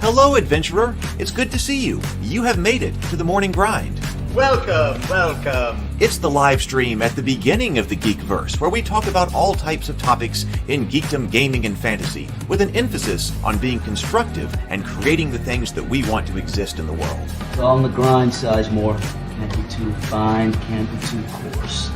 Hello, adventurer. It's good to see you. You have made it to the morning grind. Welcome, welcome. It's the live stream at the beginning of the Geekverse, where we talk about all types of topics in geekdom, gaming, and fantasy, with an emphasis on being constructive and creating the things that we want to exist in the world. It's all on the grind, Sizemore. Can't be too fine, can't be too coarse.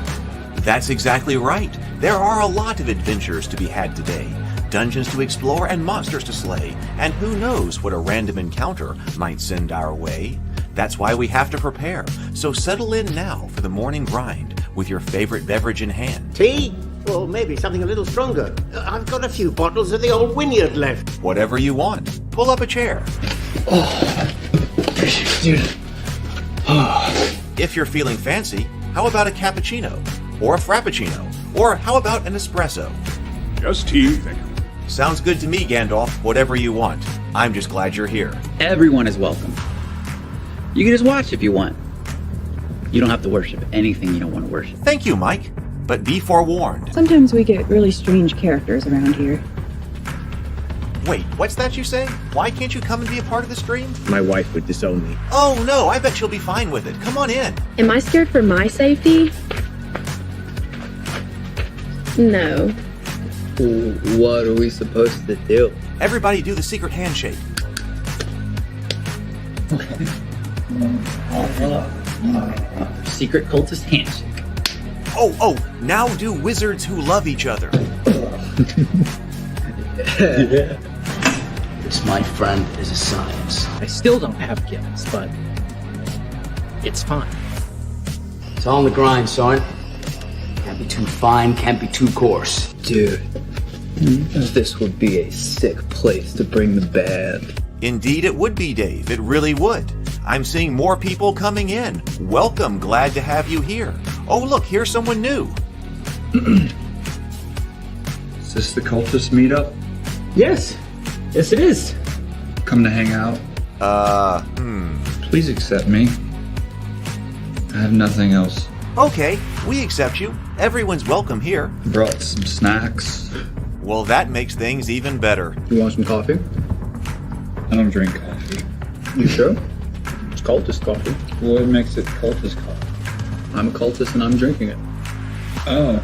That's exactly right. There are a lot of adventures to be had today. Dungeons to explore and monsters to slay, and who knows what a random encounter might send our way. That's why we have to prepare, so settle in now for the morning grind with your favorite beverage in hand. Tea? Or maybe something a little stronger. I've got a few bottles of the old Wynyard left. Whatever you want. Pull up a chair. Dude. If you're feeling fancy, how about a cappuccino? Or a frappuccino? Or how about an espresso? Just tea, thank you. Sounds good to me, Gandalf. Whatever you want. I'm just glad you're here. Everyone is welcome. You can just watch if you want. You don't have to worship anything you don't want to worship. Thank you, Mike. But be forewarned. Sometimes we get really strange characters around here. Wait, what's that you say? Why can't you come and be a part of the stream? My wife would disown me. Oh no, I bet she'll be fine with it. Come on in. Am I scared for my safety? No. What are we supposed to do? Everybody do the secret handshake. Secret cultist handshake. Oh, now do wizards who love each other. This, my friend, is a science. I still don't have gifts, but it's fine. It's all on the grind, son. Can't be too fine, can't be too coarse. Dude, this would be a sick place to bring the band. Indeed it would be, Dave. It really would. I'm seeing more people coming in. Welcome. Glad to have you here. Oh, look, here's someone new. Is this the cultist meetup? Yes it is. Come to hang out? Please accept me. I have nothing else. Okay, we accept you. Everyone's welcome here. Brought some snacks. Well, that makes things even better. You want some coffee? I don't drink coffee. You sure? It's cultist coffee. What makes it cultist coffee? I'm a cultist and I'm drinking it. Oh.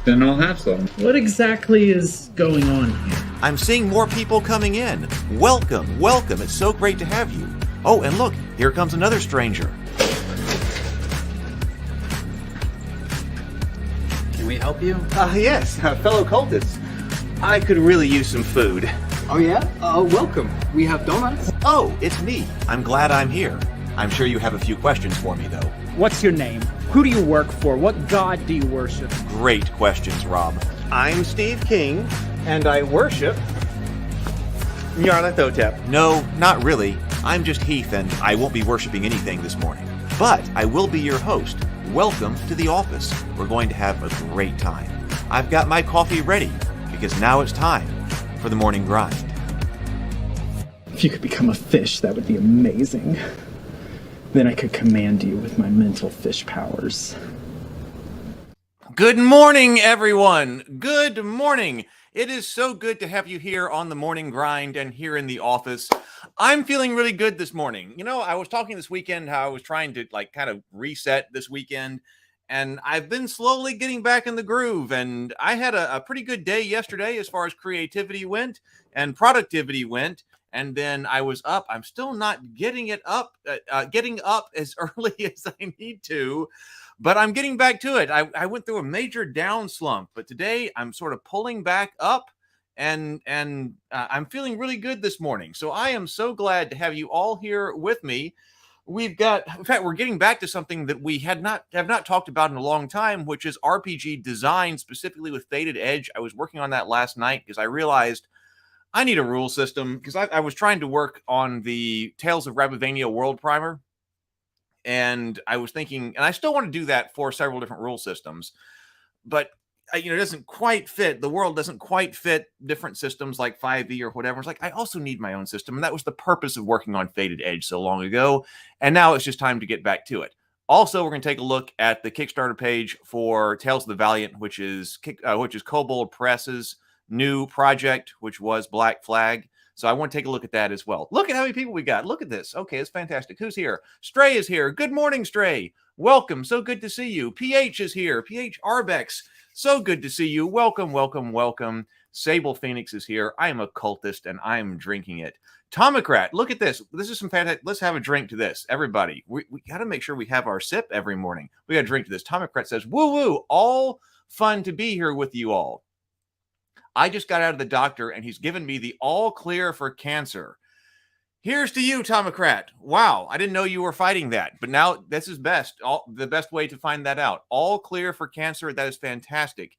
Then I'll have some. What exactly is going on here? I'm seeing more people coming in. Welcome. It's so great to have you. Oh, and look, here comes another stranger. Can we help you? Yes, fellow cultists. I could really use some food. Oh yeah? Welcome. We have donuts. Oh, it's me. I'm glad I'm here. I'm sure you have a few questions for me, though. What's your name? Who do you work for? What god do you worship? Great questions, Rob. I'm Steve King, and I worship Nyarlathotep. No, not really. I'm just Heath, and I won't be worshiping anything this morning. But I will be your host. Welcome to the office. We're going to have a great time. I've got my coffee ready, because now it's time for the morning grind. If you could become a fish, that would be amazing. Then I could command you with my mental fish powers. Good morning, everyone. Good morning. It is so good to have you here on the morning grind and here in the office. I'm feeling really good this morning. You know, I was talking this weekend how I was trying to kind of reset this weekend, and I've been slowly getting back in the groove. And I had a pretty good day yesterday as far as creativity went and productivity went. And then I was up. I'm still not getting up as early as I need to, but I'm getting back to it. I went through a major down slump, but today I'm sort of pulling back up, and I'm feeling really good this morning. So I am so glad to have you all here with me. In fact, we're getting back to something that we have not talked about in a long time, which is RPG design, specifically with Faded Edge. I was working on that last night because I realized I need a rule system, because I was trying to work on the Tales of Ravivania World Primer, and I was thinking, and I still want to do that for several different rule systems, but it doesn't quite fit. The world doesn't quite fit different systems like 5e or whatever. It's like, I also need my own system, and that was the purpose of working on Faded Edge so long ago, and now it's just time to get back to it. Also, we're going to take a look at the Kickstarter page for Tales of the Valiant, which is Kobold Press's new project, which was Black Flag. So I want to take a look at that as well. Look at how many people we got. Look at this. Okay, it's fantastic. Who's here? Stray is here. Good morning, Stray. Welcome. So good to see you. PH is here. PH Arbex. So good to see you. Welcome, welcome, welcome. Sable Phoenix is here. I am a cultist and I am drinking it. Tomocrat, look at this. This is some fantastic. Let's have a drink to this. Everybody, we got to make sure we have our sip every morning. We got to drink to this. Tomocrat says, woo woo, all fun to be here with you all. I just got out of the doctor and he's given me the all clear for cancer. Here's to you, Tomocrat. Wow, I didn't know you were fighting that, but now this is the best way to find that out. All clear for cancer. That is fantastic.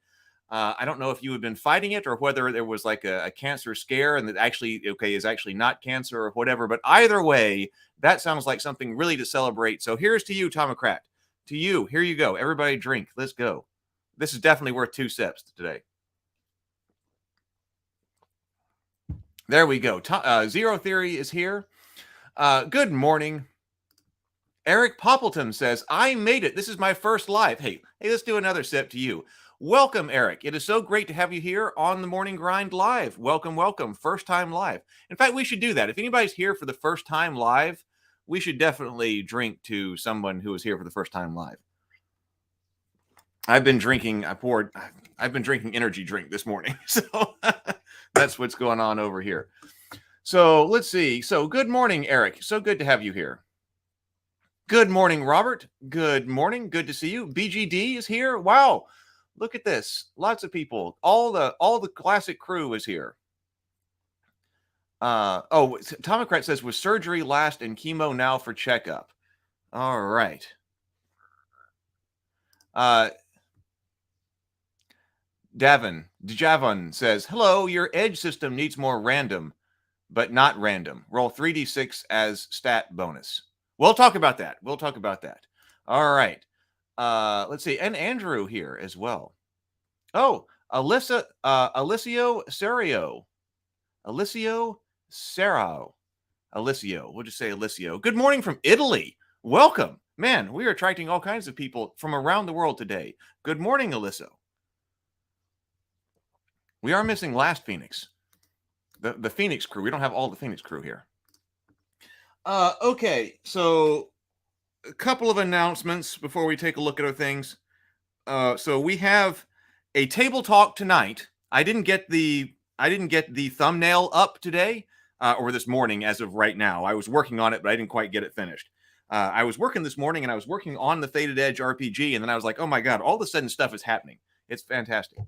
I don't know if you have been fighting it or whether there was like a cancer scare and that actually, okay, is actually not cancer or whatever. But either way, that sounds like something really to celebrate. So here's to you, Tomocrat. To you. Here you go. Everybody drink. Let's go. This is definitely worth 2 sips today. There we go. Zero Theory is here. Good morning. Eric Poppleton says, I made it. This is my first live. Hey, let's do another sip to you. Welcome, Eric. It is so great to have you here on the Morning Grind Live. Welcome, welcome. First time live. In fact, we should do that. If anybody's here for the first time live, we should definitely drink to someone who is here for the first time live. I've been drinking energy drink this morning. So that's what's going on over here. So let's see. So good morning, Eric. So good to have you here. Good morning, Robert. Good morning. Good to see you. BGD is here. Wow. Look at this. Lots of people. All the classic crew is here. Tomocrat says, was surgery last and chemo now for checkup? All right. Djavon says, hello, your edge system needs more random, but not random. Roll 3d6 as stat bonus. We'll talk about that. All right. Let's see. And Andrew here as well. Oh, Alicio Serio. We'll just say Alicio. Good morning from Italy. Welcome. Man, we are attracting all kinds of people from around the world today. Good morning, Alicio. We are missing last Phoenix. The Phoenix crew. We don't have all the Phoenix crew here. Okay, so a couple of announcements before we take a look at our things. So we have a table talk tonight. I didn't get the thumbnail up today or this morning as of right now. I was working on it, but I didn't quite get it finished. I was working this morning and I was working on the Faded Edge RPG, and then I was like, oh my God, all of a sudden stuff is happening. It's fantastic.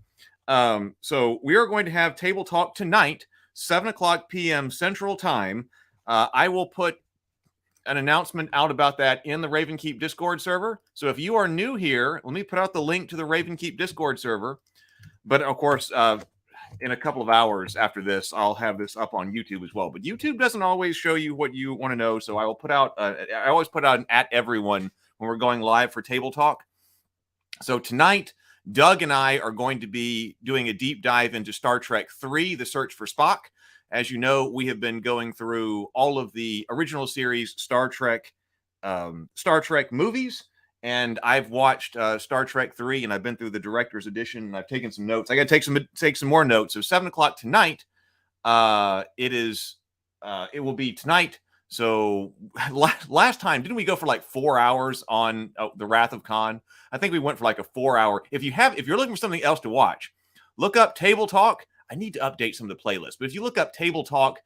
So we are going to have table talk tonight, 7:00 p.m. Central Time. I will put an announcement out about that in the Ravenkeep Discord server. So if you are new here, let me put out the link to the Ravenkeep Discord server. But of course, in a couple of hours after this, I'll have this up on YouTube as well. But YouTube doesn't always show you what you want to know. So I will put out, I always put out an @everyone when we're going live for Table Talk. So tonight, Doug and I are going to be doing a deep dive into Star Trek III, The Search for Spock. As you know, we have been going through all of the original series Star Trek movies, and I've watched Star Trek 3, and I've been through the director's edition, and I've taken some notes. I got to take some more notes. So 7:00 tonight, it will be tonight. So last time, didn't we go for like 4 hours on The Wrath of Khan? I think we went for like a 4-hour. If you're looking for something else to watch, look up Table Talk. I need to update some of the playlists, but if you look up Table Talk,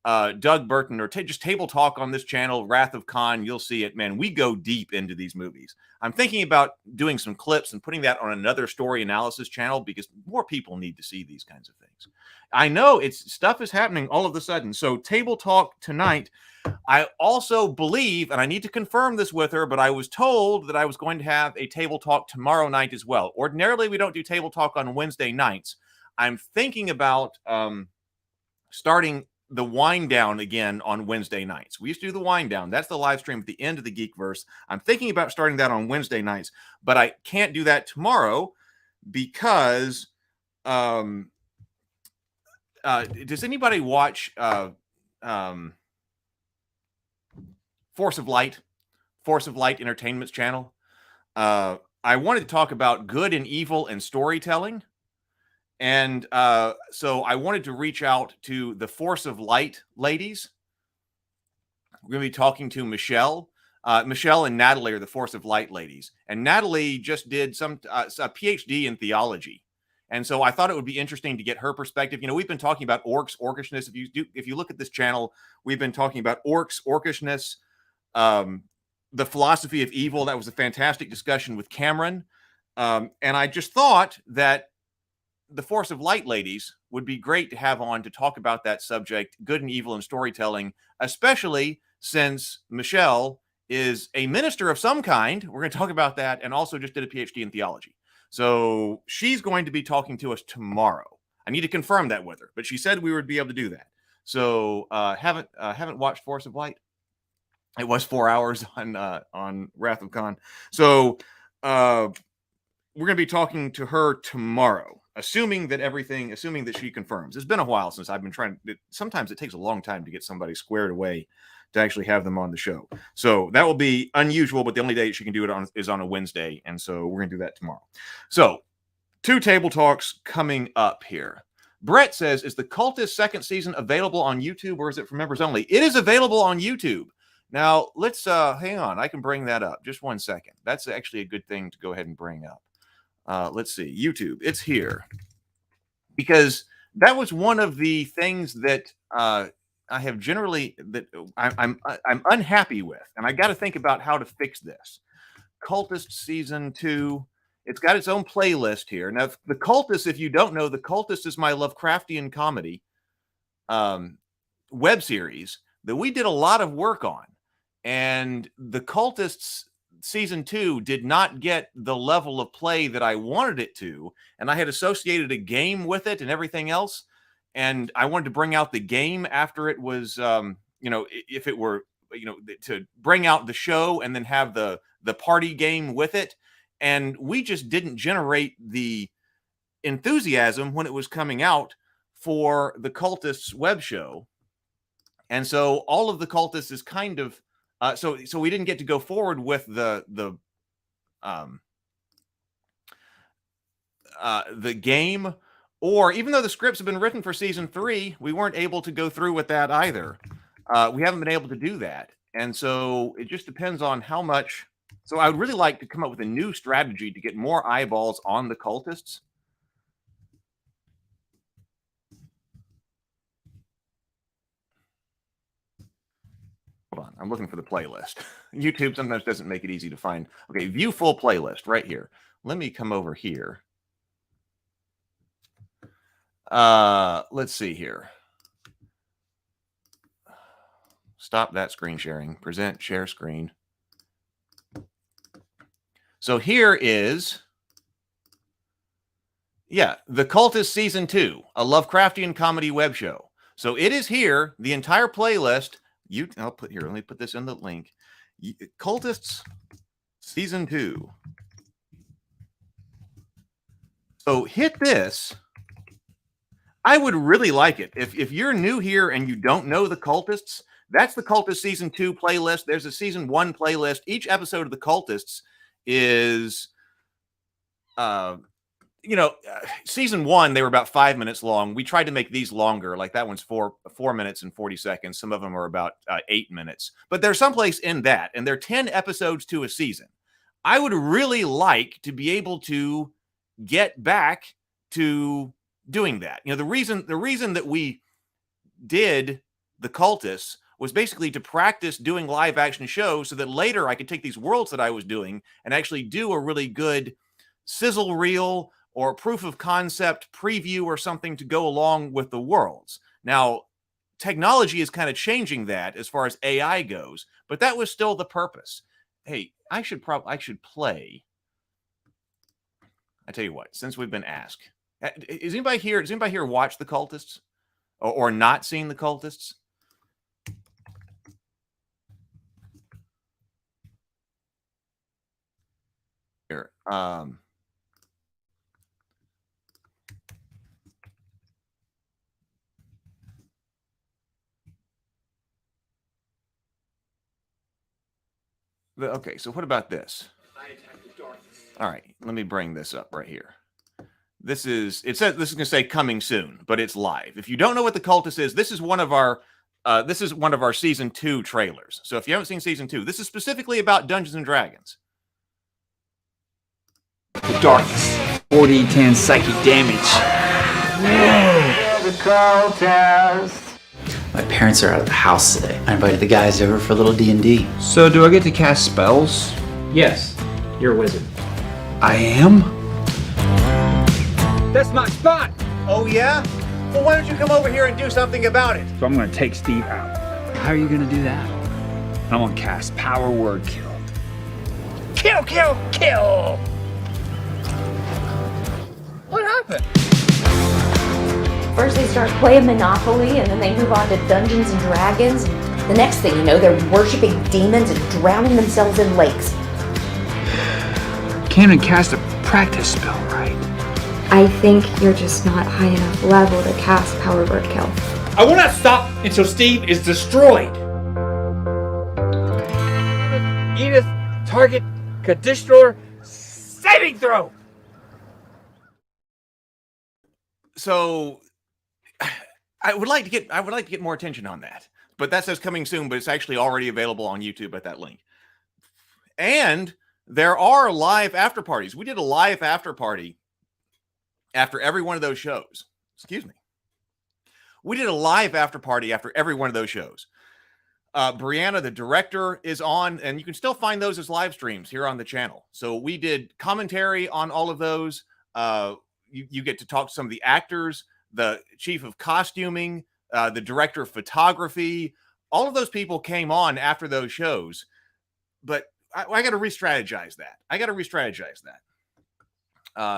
Doug Burton, or just Table Talk on this channel, Wrath of Khan, you'll see it. Man, we go deep into these movies. I'm thinking about doing some clips and putting that on another story analysis channel because more people need to see these kinds of things. I know stuff is happening all of a sudden. So Table Talk tonight. I also believe, and I need to confirm this with her, but I was told that I was going to have a Table Talk tomorrow night as well. Ordinarily, we don't do Table Talk on Wednesday nights. I'm thinking about starting the wind down again on Wednesday nights. We used to do the wind down. That's the live stream at the end of the Geekverse. I'm thinking about starting that on Wednesday nights, but I can't do that tomorrow because does anybody watch Force of Light Entertainment's channel? I wanted to talk about good and evil and storytelling. And so I wanted to reach out to the Force of Light ladies. We're going to be talking to Michelle. Michelle and Natalie are the Force of Light ladies. And Natalie just did a PhD in theology. And so I thought it would be interesting to get her perspective. You know, we've been talking about orcs, orcishness. If you look at this channel, we've been talking about orcs, orcishness, the philosophy of evil. That was a fantastic discussion with Cameron. And I just thought that the Force of Light ladies would be great to have on to talk about that subject, good and evil in storytelling, especially since Michelle is a minister of some kind. We're going to talk about that, and also just did a PhD in theology. So she's going to be talking to us tomorrow. I need to confirm that with her, but she said we would be able to do that. So haven't watched Force of Light. It was 4 hours on Wrath of Khan. So we're going to be talking to her tomorrow, assuming that she confirms. It's been a while since I've been trying. Sometimes it takes a long time to get somebody squared away to actually have them on the show. So that will be unusual, but the only day she can do it on is on a Wednesday. And so we're going to do that tomorrow. So 2 table talks coming up here. Brett says, is the Cultist second season available on YouTube, or is it for members only? It is available on YouTube. Now, let's hang on. I can bring that up. Just 1 second. That's actually a good thing to go ahead and bring up. Let's see. YouTube. It's here. Because that was one of the things that I have generally that I'm unhappy with, and I got to think about how to fix this. Cultist season 2. It's got its own playlist here. Now, the Cultist, if you don't know, the Cultist is my Lovecraftian comedy web series that we did a lot of work on, and the Cultists season 2 did not get the level of play that I wanted it to, and I had associated a game with it and everything else. And I wanted to bring out the game after it was, if it were, to bring out the show and then have the party game with it. And we just didn't generate the enthusiasm when it was coming out for the Cultists web show. And so all of the Cultists is kind of, so we didn't get to go forward with the game. Or even though the scripts have been written for season 3, we weren't able to go through with that either. We haven't been able to do that. And so it just depends on how much. So I would really like to come up with a new strategy to get more eyeballs on the Cultists. Hold on. I'm looking for the playlist. YouTube sometimes doesn't make it easy to find. Okay, view full playlist right here. Let me come over here. Let's see here. Stop that screen sharing. Present, share screen. So here is, The Cultist Season 2, a Lovecraftian comedy web show. So it is here, the entire playlist. I'll put here, let me put this in the link. Cultists Season 2. So hit this. I would really like it. If you're new here and you don't know the Cultists, that's the Cultist Season 2 playlist. There's a Season 1 playlist. Each episode of the Cultists is, Season 1, they were about 5 minutes long. We tried to make these longer. Like that one's 4 minutes and 40 seconds. Some of them are about 8 minutes. But there's someplace in that, and they're 10 episodes to a season. I would really like to be able to get back to doing that. The reason that we did the Cultists was basically to practice doing live action shows so that later I could take these worlds that I was doing and actually do a really good sizzle reel or proof of concept preview or something to go along with the worlds. Now, technology is kind of changing that as far as AI goes, but that was still the purpose. Hey, I should play. I tell you what, since we've been asked, is anybody here? Does anybody here watch the Cultists or not seen the Cultists? Here, okay, so what about this? All right, let me bring this up right here. This is, it says, this is going to say coming soon, but it's live. If you don't know what the cultist is, this is one of our season 2 trailers. So if you haven't seen season 2, this is specifically about Dungeons and Dragons. The darkness. 40-10 psychic damage. The cultist. My parents are out of the house today. I invited the guys over for a little D&D. So, do I get to cast spells? Yes, you're a wizard. I am? That's my spot! Oh, yeah? Well, why don't you come over here and do something about it? So I'm going to take Steve out. How are you gonna do that? I'm going to cast Power Word Kill. Kill, kill, kill! What happened? First they start playing Monopoly, and then they move on to Dungeons and Dragons. The next thing you know, they're worshiping demons and drowning themselves in lakes. Can't even cast a practice spell right. I think you're just not high enough level to cast Power Word Kill. I will not stop until Steve is destroyed. Edith, target, conditioner, saving throw! So I would like to get more attention on that. But that says coming soon, but it's actually already available on YouTube at that link. And there are live after parties. We did a live after party after every one of those shows. Excuse me. We did a live after party after every one of those shows. Brianna, the director, is on, and you can still find those as live streams here on the channel. So we did commentary on all of those. You get to talk to some of the actors, the chief of costuming, the director of photography. All of those people came on after those shows. But I got to re-strategize that.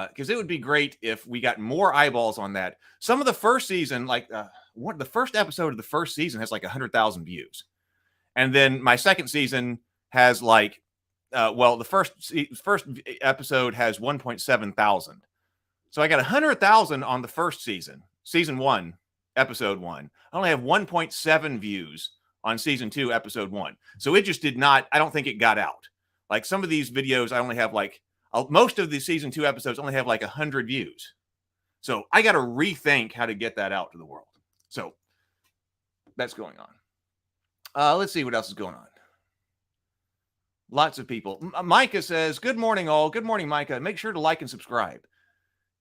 Because it would be great if we got more eyeballs on that. Some of the first season, like the first episode of the first season has like 100,000 views. And then my second season has like, the first episode has 1.7 thousand. So I got 100,000 on the first season 1, episode 1. I only have 1.7 views on season 2, episode 1. So it just did not, I don't think it got out. Like some of these videos, I only have like, most of the season 2 episodes only have like 100 views. So I got to rethink how to get that out to the world. So that's going on. Let's see what else is going on. Lots of people. Micah says, good morning, all. Good morning, Micah. Make sure to like and subscribe.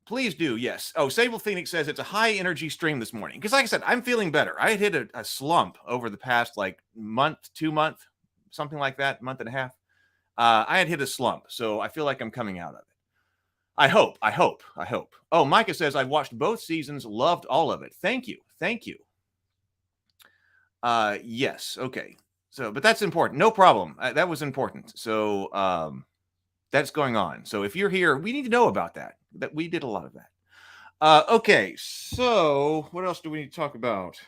Please do, yes. Oh, Sable Phoenix says it's a high energy stream this morning. Because like I said, I'm feeling better. I had hit a slump over the past like month, 2 month, something like that, month and a half. I had hit a slump, so I feel like I'm coming out of it. I hope. Oh, Micah says, I've watched both seasons, loved all of it. Thank you. Yes, okay. So, but that's important. No problem. That was important. So, that's going on. So if you're here, we need to know about that. That we did a lot of that. Okay, so what else do we need to talk about?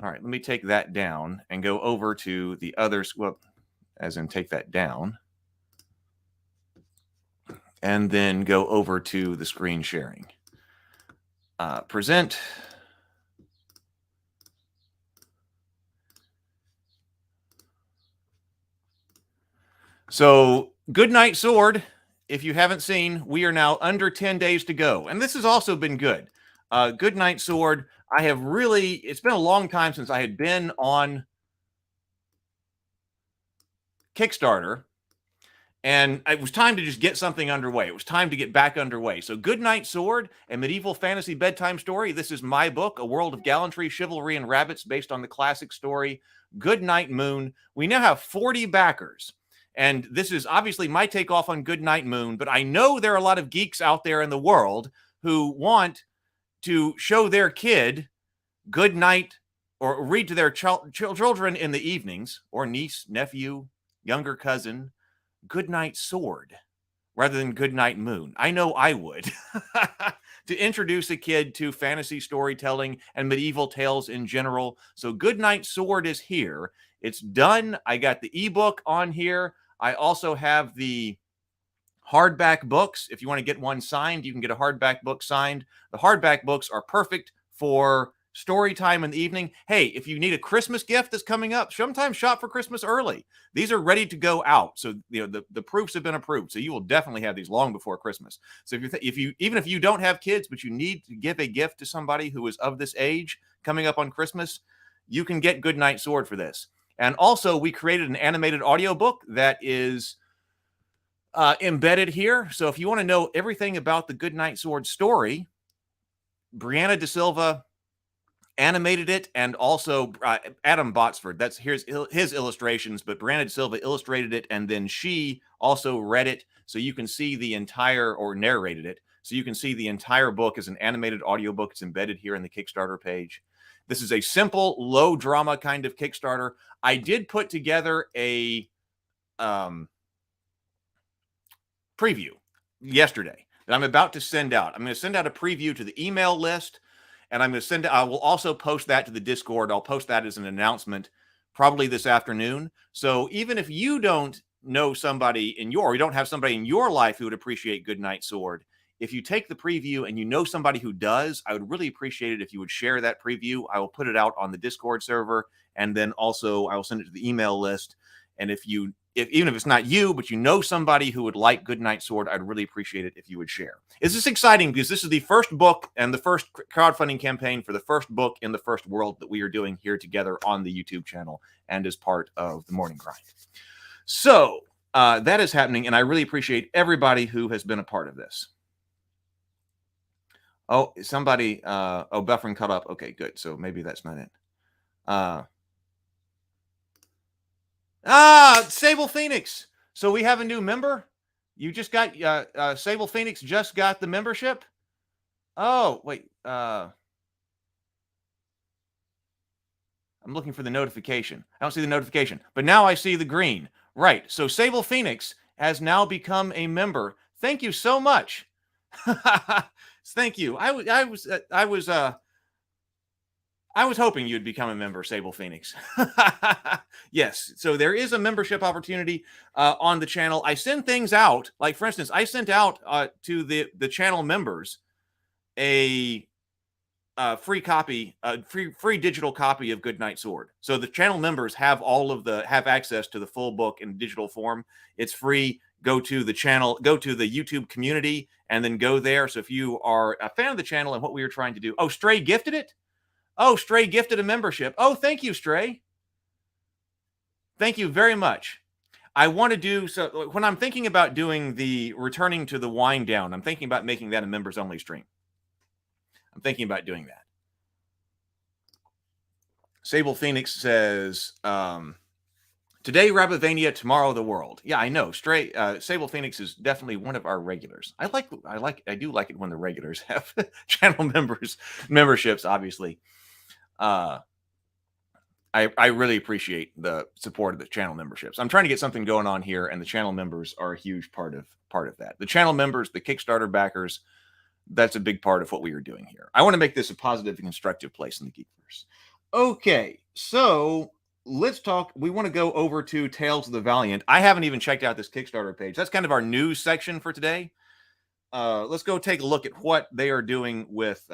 All right, let me take that down and go over to the others. Well, as in take that down. And then go over to the screen sharing. Present. So, Goodnight Sword. If you haven't seen, we are now under 10 days to go. And this has also been good. Goodnight Sword, it's been a long time since I had been on Kickstarter. And it was time to just get something underway. It was time to get back underway. So Goodnight Sword, a medieval fantasy bedtime story. This is my book, A World of Gallantry, Chivalry, and Rabbits, based on the classic story, Goodnight Moon. We now have 40 backers. And this is obviously my takeoff on Goodnight Moon, but I know there are a lot of geeks out there in the world who want to show their kid good night or read to their children in the evenings, or niece, nephew, younger cousin, Goodnight Sword rather than Goodnight Moon. I know I would. To introduce a kid to fantasy storytelling and medieval tales in general. So Goodnight Sword is here. It's done. I got the ebook on here. I also have the hardback books. If you want to get one signed, you can get a hardback book signed. The hardback books are perfect for story time in the evening. Hey, if you need a Christmas gift that's coming up, sometimes shop for Christmas early. These are ready to go out. So, the proofs have been approved. So you will definitely have these long before Christmas. So even if you don't have kids, but you need to give a gift to somebody who is of this age coming up on Christmas, you can get Goodnight Sword for this. And also, we created an animated audiobook that is embedded here. So if you want to know everything about the Goodnight Sword story, Brianna De Silva animated it, and also Adam Botsford. Here's his illustrations, but Brianna De Silva illustrated it, and then she also read it, so you can see the entire, or narrated it, so you can see the entire book as an animated audiobook. It's embedded here in the Kickstarter page. This is a simple, low drama kind of Kickstarter. I did put together a preview yesterday that I'm about to send out. I'm going to send out a preview to the email list, and I will also post that to the Discord. I'll post that as an announcement probably this afternoon. So even if you don't know somebody you don't have somebody in your life who would appreciate Goodnight Sword, if you take the preview and you know somebody who does, I would really appreciate it if you would share that preview. I will put it out on the Discord server, and then also I will send it to the email list. And even if it's not you, but you know somebody who would like Goodnight Sword, I'd really appreciate it if you would share. This is exciting because this is the first book and the first crowdfunding campaign for the first book in the first world that we are doing here together on the YouTube channel and as part of the Morning Grind. So that is happening, and I really appreciate everybody who has been a part of this. Oh, somebody, buffering cut up. Okay, good. So maybe that's not it. Sable Phoenix. So we have a new member. You just got Sable Phoenix just got the membership. Oh, wait. I'm looking for the notification. I don't see the notification, but now I see the green. Right. So Sable Phoenix has now become a member. Thank you so much. Thank you. I was hoping you'd become a member, Sable Phoenix. Yes. So there is a membership opportunity on the channel. I send things out. Like, for instance, I sent out to the channel members a free copy, free digital copy of Goodnight Sword. So the channel members have have access to the full book in digital form. It's free. Go to the channel, go to the YouTube community, and then go there. So if you are a fan of the channel and what we are trying to do. Oh, Stray gifted it? Oh, Stray gifted a membership. Oh, thank you, Stray. Thank you very much. I want to do, so when I'm thinking about doing the returning to the wind down, I'm thinking about making that a members only stream. I'm thinking about doing that. Sable Phoenix says, today Rabbivania, tomorrow the world. Yeah, I know. Sable Phoenix is definitely one of our regulars. I do like it when the regulars have channel memberships, obviously. I really appreciate the support of the channel memberships. I'm trying to get something going on here, and the channel members are a huge part of that. The channel members, the Kickstarter backers, that's a big part of what we are doing here. I want to make this a positive and constructive place in the Geekverse. Okay, so let's talk. We want to go over to Tales of the Valiant. I haven't even checked out this Kickstarter page. That's kind of our news section for today. Let's go take a look at what they are doing with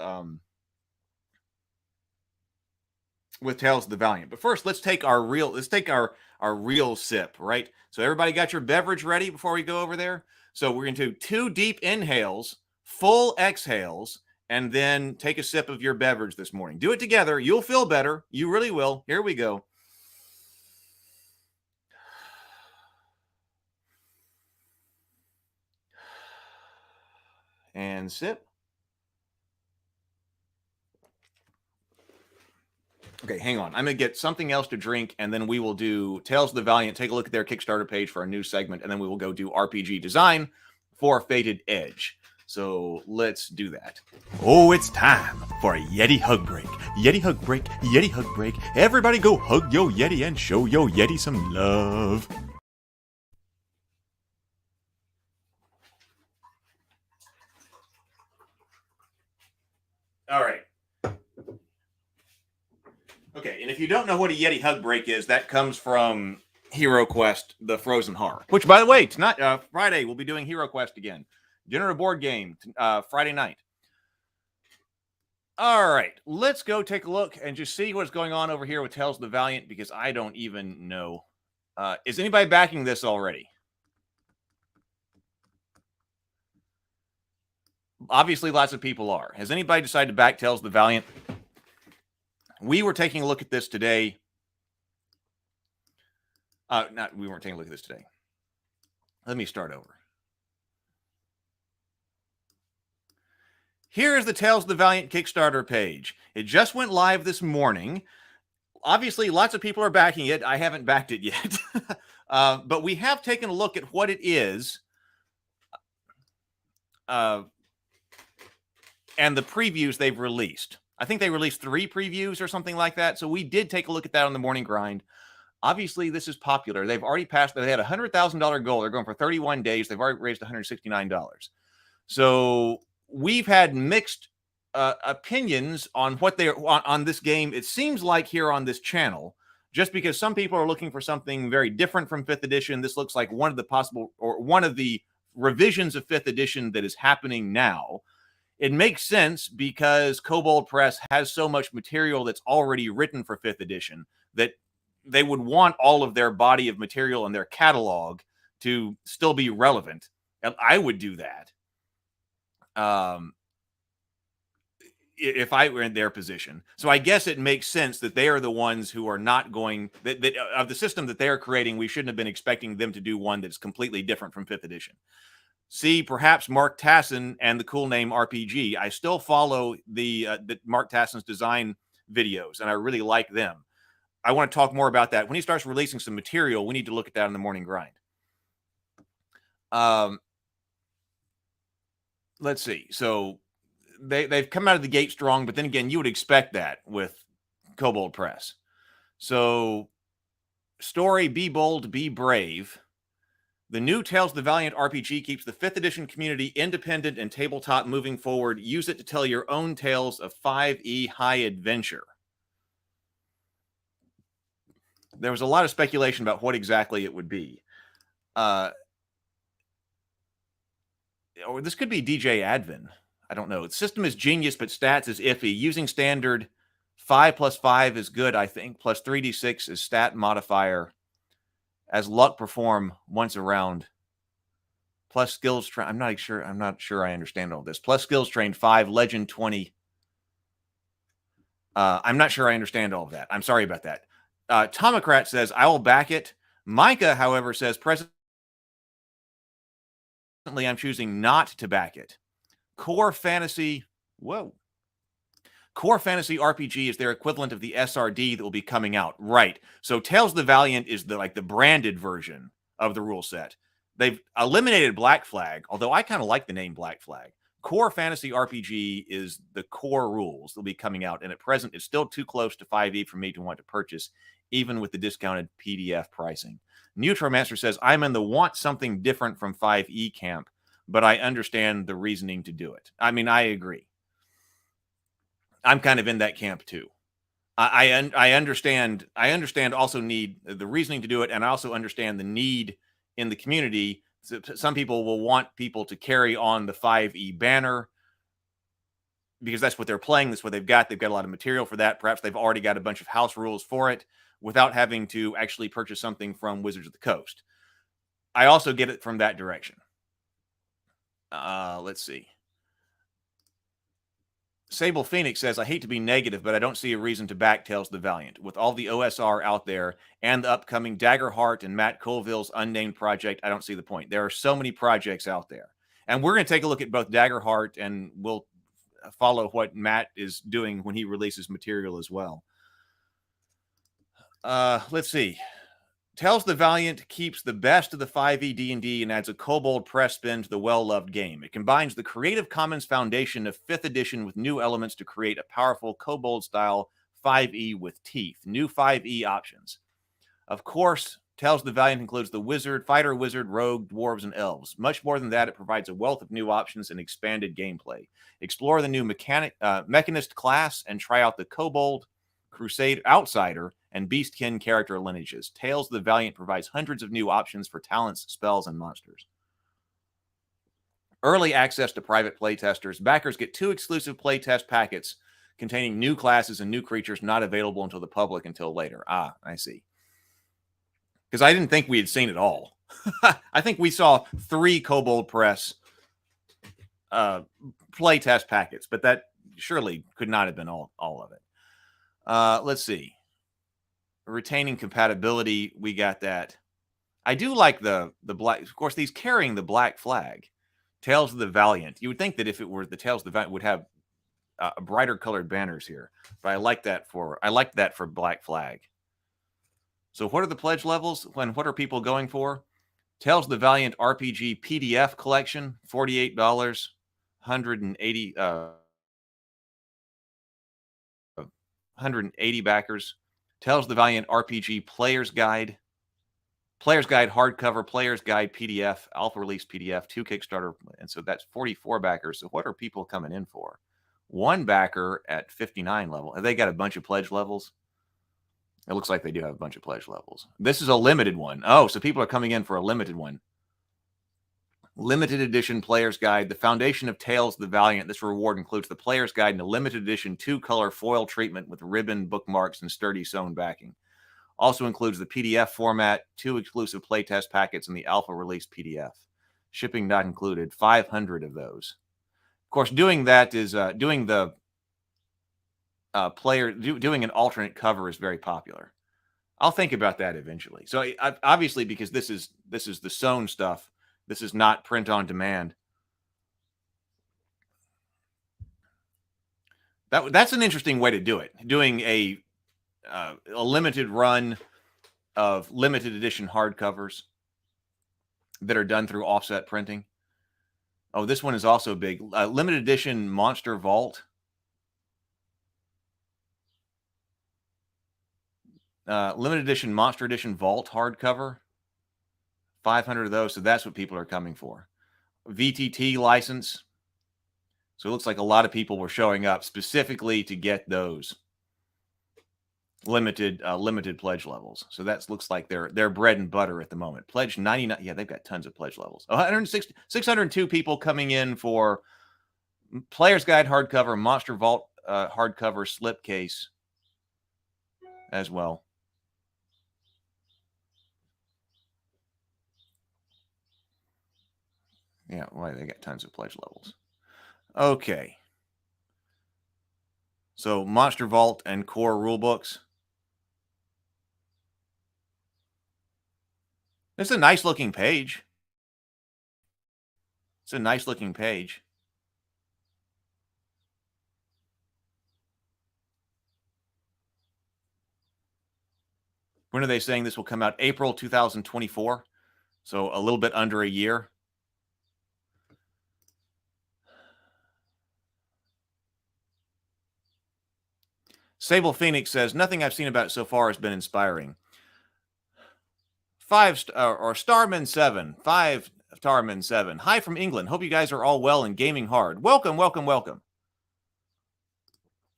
Tales of the Valiant. But first, let's take our real sip, right? So everybody got your beverage ready before we go over there? So we're going to do 2 deep inhales, full exhales, and then take a sip of your beverage this morning. Do it together. You'll feel better. You really will. Here we go. And sip. Okay, hang on. I'm going to get something else to drink, and then we will do Tales of the Valiant, take a look at their Kickstarter page for our new segment, and then we will go do RPG design for Fated Edge. So let's do that. Oh, it's time for a Yeti hug break. Yeti hug break, Yeti hug break. Everybody go hug yo Yeti and show yo Yeti some love. All right. Okay, and if you don't know what a Yeti hug break is, that comes from Hero Quest, the Frozen Horror. Which, by the way, tonight, Friday, we'll be doing Hero Quest again. Dinner board game, Friday night. All right, let's go take a look and just see what's going on over here with Tales of the Valiant, because I don't even know. Is anybody backing this already? Obviously, lots of people are. Has anybody decided to back Tales of the Valiant? We were taking a look at this today. We weren't taking a look at this today. Let me start over. Here is the Tales of the Valiant Kickstarter page. It just went live this morning. Obviously, lots of people are backing it. I haven't backed it yet. But we have taken a look at what it is. And the previews they've released. I think they released 3 previews or something like that. So we did take a look at that on the morning grind. Obviously, this is popular. They've already passed. They had a $100,000 goal. They're going for 31 days. They've already raised $169. So we've had mixed opinions on what they're on this game. It seems like here on this channel, just because some people are looking for something very different from 5th edition. This looks like one of the possible, or one of the revisions of 5th edition that is happening now. It makes sense because Kobold Press has so much material that's already written for 5th edition that they would want all of their body of material and their catalog to still be relevant. And I would do that. If I were in their position. So I guess it makes sense that they are the ones who are not going, that of the system that they're creating, we shouldn't have been expecting them to do one that's completely different from 5th edition. See, perhaps Mark Tassin and the cool name RPG. I still follow the Mark Tassin's design videos, and I really like them. I want to talk more about that. When he starts releasing some material, we need to look at that in the morning grind. Let's see. So they've come out of the gate strong, but then again, you would expect that with Kobold Press. So story, be bold, be brave. The new Tales of the Valiant RPG keeps the 5th edition community independent and tabletop moving forward. Use it to tell your own tales of 5e high adventure. There was a lot of speculation about what exactly it would be. Or this could be DJ Advin. I don't know. The system is genius, but stats is iffy. Using standard 5+5 is good, I think. Plus 3d6 is stat modifier. As luck perform once around. Plus skills train. I'm not sure I understand all this. Plus skills trained 5, legend 20. I'm not sure I understand all of that. I'm sorry about that. Tomocrat says, I will back it. Micah, however, says, presently I'm choosing not to back it. Core Fantasy RPG is their equivalent of the SRD that will be coming out. Right. So Tales of the Valiant is the branded version of the rule set. They've eliminated Black Flag, although I kind of like the name Black Flag. Core Fantasy RPG is the core rules that will be coming out, and at present it's still too close to 5e for me to want to purchase, even with the discounted PDF pricing. Neutromancer says, I'm in the want something different from 5e camp, but I understand the reasoning to do it. I mean, I agree. I'm kind of in that camp too. I understand also need the reasoning to do it, and I also understand the need in the community. Some people will want people to carry on the 5e banner because that's what they're playing. That's what they've got. They've got a lot of material for that. Perhaps they've already got a bunch of house rules for it without having to actually purchase something from Wizards of the Coast. I also get it from that direction. Let's see. Sable Phoenix says, I hate to be negative, but I don't see a reason to back Tales of the Valiant. With all the OSR out there and the upcoming Daggerheart and Matt Colville's unnamed project, I don't see the point. There are so many projects out there. And we're going to take a look at both Daggerheart, and we'll follow what Matt is doing when he releases material as well. Let's see. Tales of the Valiant keeps the best of the 5e D&D and adds a Kobold Press spin to the well-loved game. It combines the Creative Commons foundation of 5th edition with new elements to create a powerful Kobold-style 5e with teeth. New 5e options. Of course, Tales of the Valiant includes the Wizard, Fighter, Wizard, Rogue, Dwarves, and Elves. Much more than that, it provides a wealth of new options and expanded gameplay. Explore the new Mechanist class and try out the Kobold, Crusade, Outsider, and Beastkin character lineages. Tales of the Valiant provides hundreds of new options for talents, spells, and monsters. Early access to private playtesters. Backers get 2 exclusive playtest packets containing new classes and new creatures not available until the public until later. Ah, I see. Because I didn't think we had seen it all. I think we saw 3 Kobold Press playtest packets, but that surely could not have been all of it. Let's see. Retaining compatibility, we got that. I do like the black. Of course, these carrying the black flag. Tales of the Valiant. You would think that if it were the Tales of the Valiant, would have brighter colored banners here, but I like that for Black Flag. So what are the pledge levels? What are people going for? Tales of the Valiant RPG PDF collection, $48, 180 180 backers. Tales of the Valiant RPG Player's Guide hardcover, Player's Guide PDF, alpha release PDF, 2 Kickstarter, and so that's 44 backers. So what are people coming in for? 1 backer at 59 level. Have they got a bunch of pledge levels? It looks like they do have a bunch of pledge levels. This is a limited one. Oh, so people are coming in for a limited one. Limited edition Player's Guide, the Foundation of Tales of the Valiant. This reward includes the Player's Guide and a limited edition 2-color foil treatment with ribbon, bookmarks, and sturdy sewn backing. Also includes the PDF format, 2 exclusive playtest packets, and the alpha release PDF. Shipping not included, 500 of those. Of course, doing that is doing the doing an alternate cover is very popular. I'll think about that eventually. So obviously, because this is the sewn stuff, this is not print on demand. That's an interesting way to do it. Doing a limited run of limited edition hardcovers that are done through offset printing. Oh, this one is also big. Limited edition Monster Vault. Limited edition Monster Edition Vault hardcover. 500 of those. So that's what people are coming for. VTT license. So it looks like a lot of people were showing up specifically to get those limited pledge levels. So that looks like their bread and butter at the moment. Pledge 99. Yeah, they've got tons of pledge levels. 602 people coming in for Player's Guide hardcover, Monster Vault hardcover slipcase as well. Yeah, well, they got tons of pledge levels. Okay. So Monster Vault and Core rulebooks. It's a nice looking page. It's a nice looking page. When are they saying this will come out? April 2024. So a little bit under a year. Sable Phoenix says, nothing I've seen about it so far has been inspiring. Starman 7. 5 Starman 7. Hi from England. Hope you guys are all well and gaming hard. Welcome, welcome, welcome.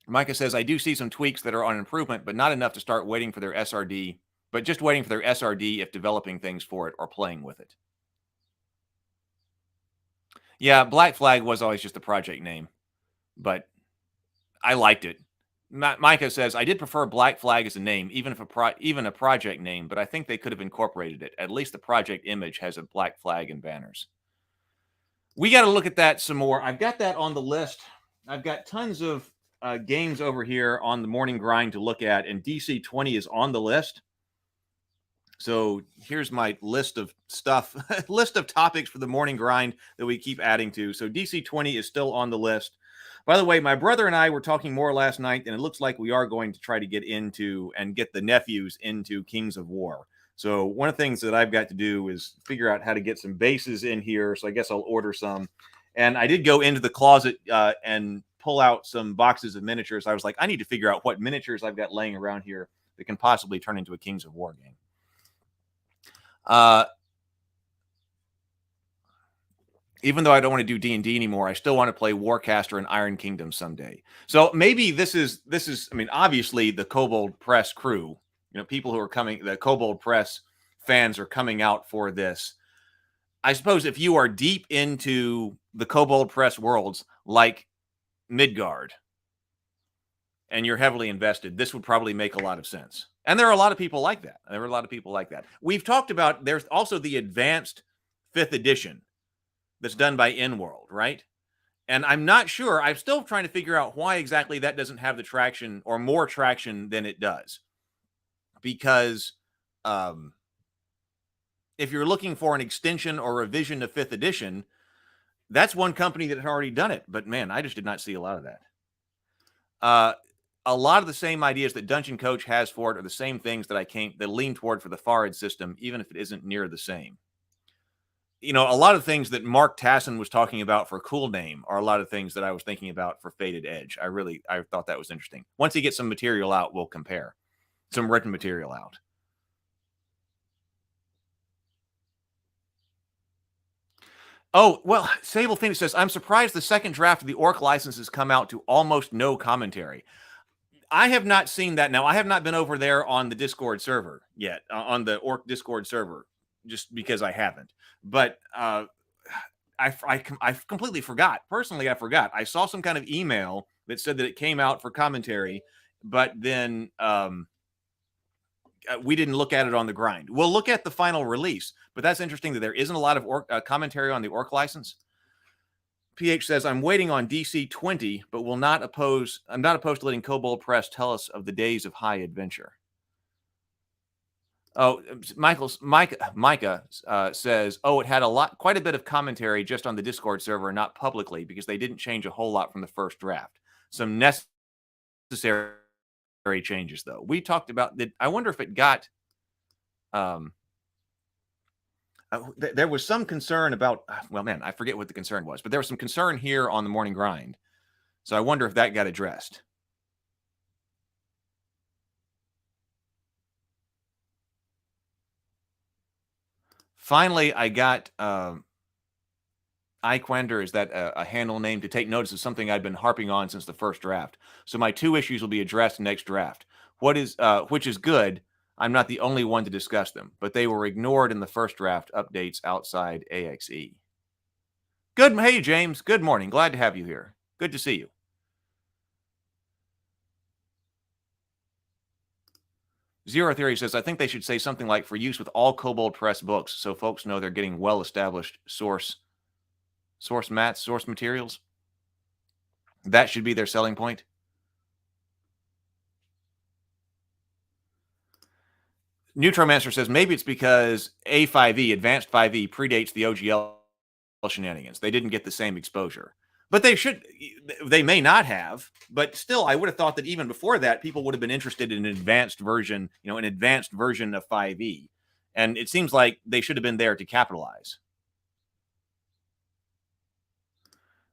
Micah says, I do see some tweaks that are on improvement, but not enough to start waiting for their SRD, but just waiting for their SRD if developing things for it or playing with it. Yeah, Black Flag was always just a project name, but I liked it. Micah says, I did prefer Black Flag as a name, even a project name, but I think they could have incorporated it. At least the project image has a black flag and banners. We got to look at that some more. I've got that on the list. I've got tons of games over here on the morning grind to look at, and DC 20 is on the list. So here's my list of stuff, list of topics for the morning grind that we keep adding to. So DC 20 is still on the list. By the way, my brother and I were talking more last night, and it looks like we are going to try to get into and get the nephews into Kings of War. So one of the things that I've got to do is figure out how to get some bases in here. So I guess I'll order some. And I did go into the closet and pull out some boxes of miniatures. I was like, I need to figure out what miniatures I've got laying around here that can possibly turn into a Kings of War game. Even though I don't want to do D&D anymore, I still want to play Warcaster and Iron Kingdom someday. So maybe this is, I mean, obviously the Kobold Press crew, you know, people who are coming, the Kobold Press fans are coming out for this. I suppose if you are deep into the Kobold Press worlds, like Midgard, and you're heavily invested, this would probably make a lot of sense. And there are a lot of people like that. There are a lot of people like that. We've talked about, there's also the advanced 5th edition that's done by InWorld, right? And I'm not sure. I'm still trying to figure out why exactly that doesn't have the traction or more traction than it does. Because if you're looking for an extension or revision of 5th edition, that's one company that had already done it. But man, I just did not see a lot of that. A lot of the same ideas that Dungeon Coach has for it are the same things that that lean toward for the Farid system, even if it isn't near the same. You know, a lot of things that Mark Tassin was talking about for Cool Name are a lot of things that I was thinking about for Faded Edge. I thought that was interesting. Once he gets some material out, we'll compare. Some written material out. Oh, well, Sable Phoenix says, I'm surprised the second draft of the Orc license has come out to almost no commentary. I have not seen that. Now, I have not been over there on the Discord server yet, on the Orc Discord server, just because I haven't. But I completely forgot. Personally, I forgot. I saw some kind of email that said that it came out for commentary, but then we didn't look at it on the grind. We'll look at the final release, but that's interesting that there isn't a lot of commentary on the Orc license. PH says, I'm waiting on DC 20, but I'm not opposed to letting Kobold Press tell us of the days of high adventure. Oh, Micah says, oh, it had quite a bit of commentary just on the Discord server, not publicly, because they didn't change a whole lot from the first draft. Some necessary changes, though. We talked about that. I wonder if it got, there was some concern about, well, man, I forget what the concern was, but there was some concern here on the Morning Grind. So I wonder if that got addressed. Finally, I got Iquender. Is that a handle name to take notice of something I've been harping on since the first draft? So my 2 issues will be addressed next draft. Which is good. I'm not the only one to discuss them, but they were ignored in the first draft updates outside AXE. Good. Hey, James. Good morning. Glad to have you here. Good to see you. Zero Theory says, I think they should say something like for use with all Kobold Press books so folks know they're getting well-established source materials. That should be their selling point. Neutromancer says, maybe it's because A5e, Advanced 5e, predates the OGL shenanigans. They didn't get the same exposure. But they may not have, but still, I would have thought that even before that, people would have been interested in an advanced version, an advanced version of 5e. And it seems like they should have been there to capitalize.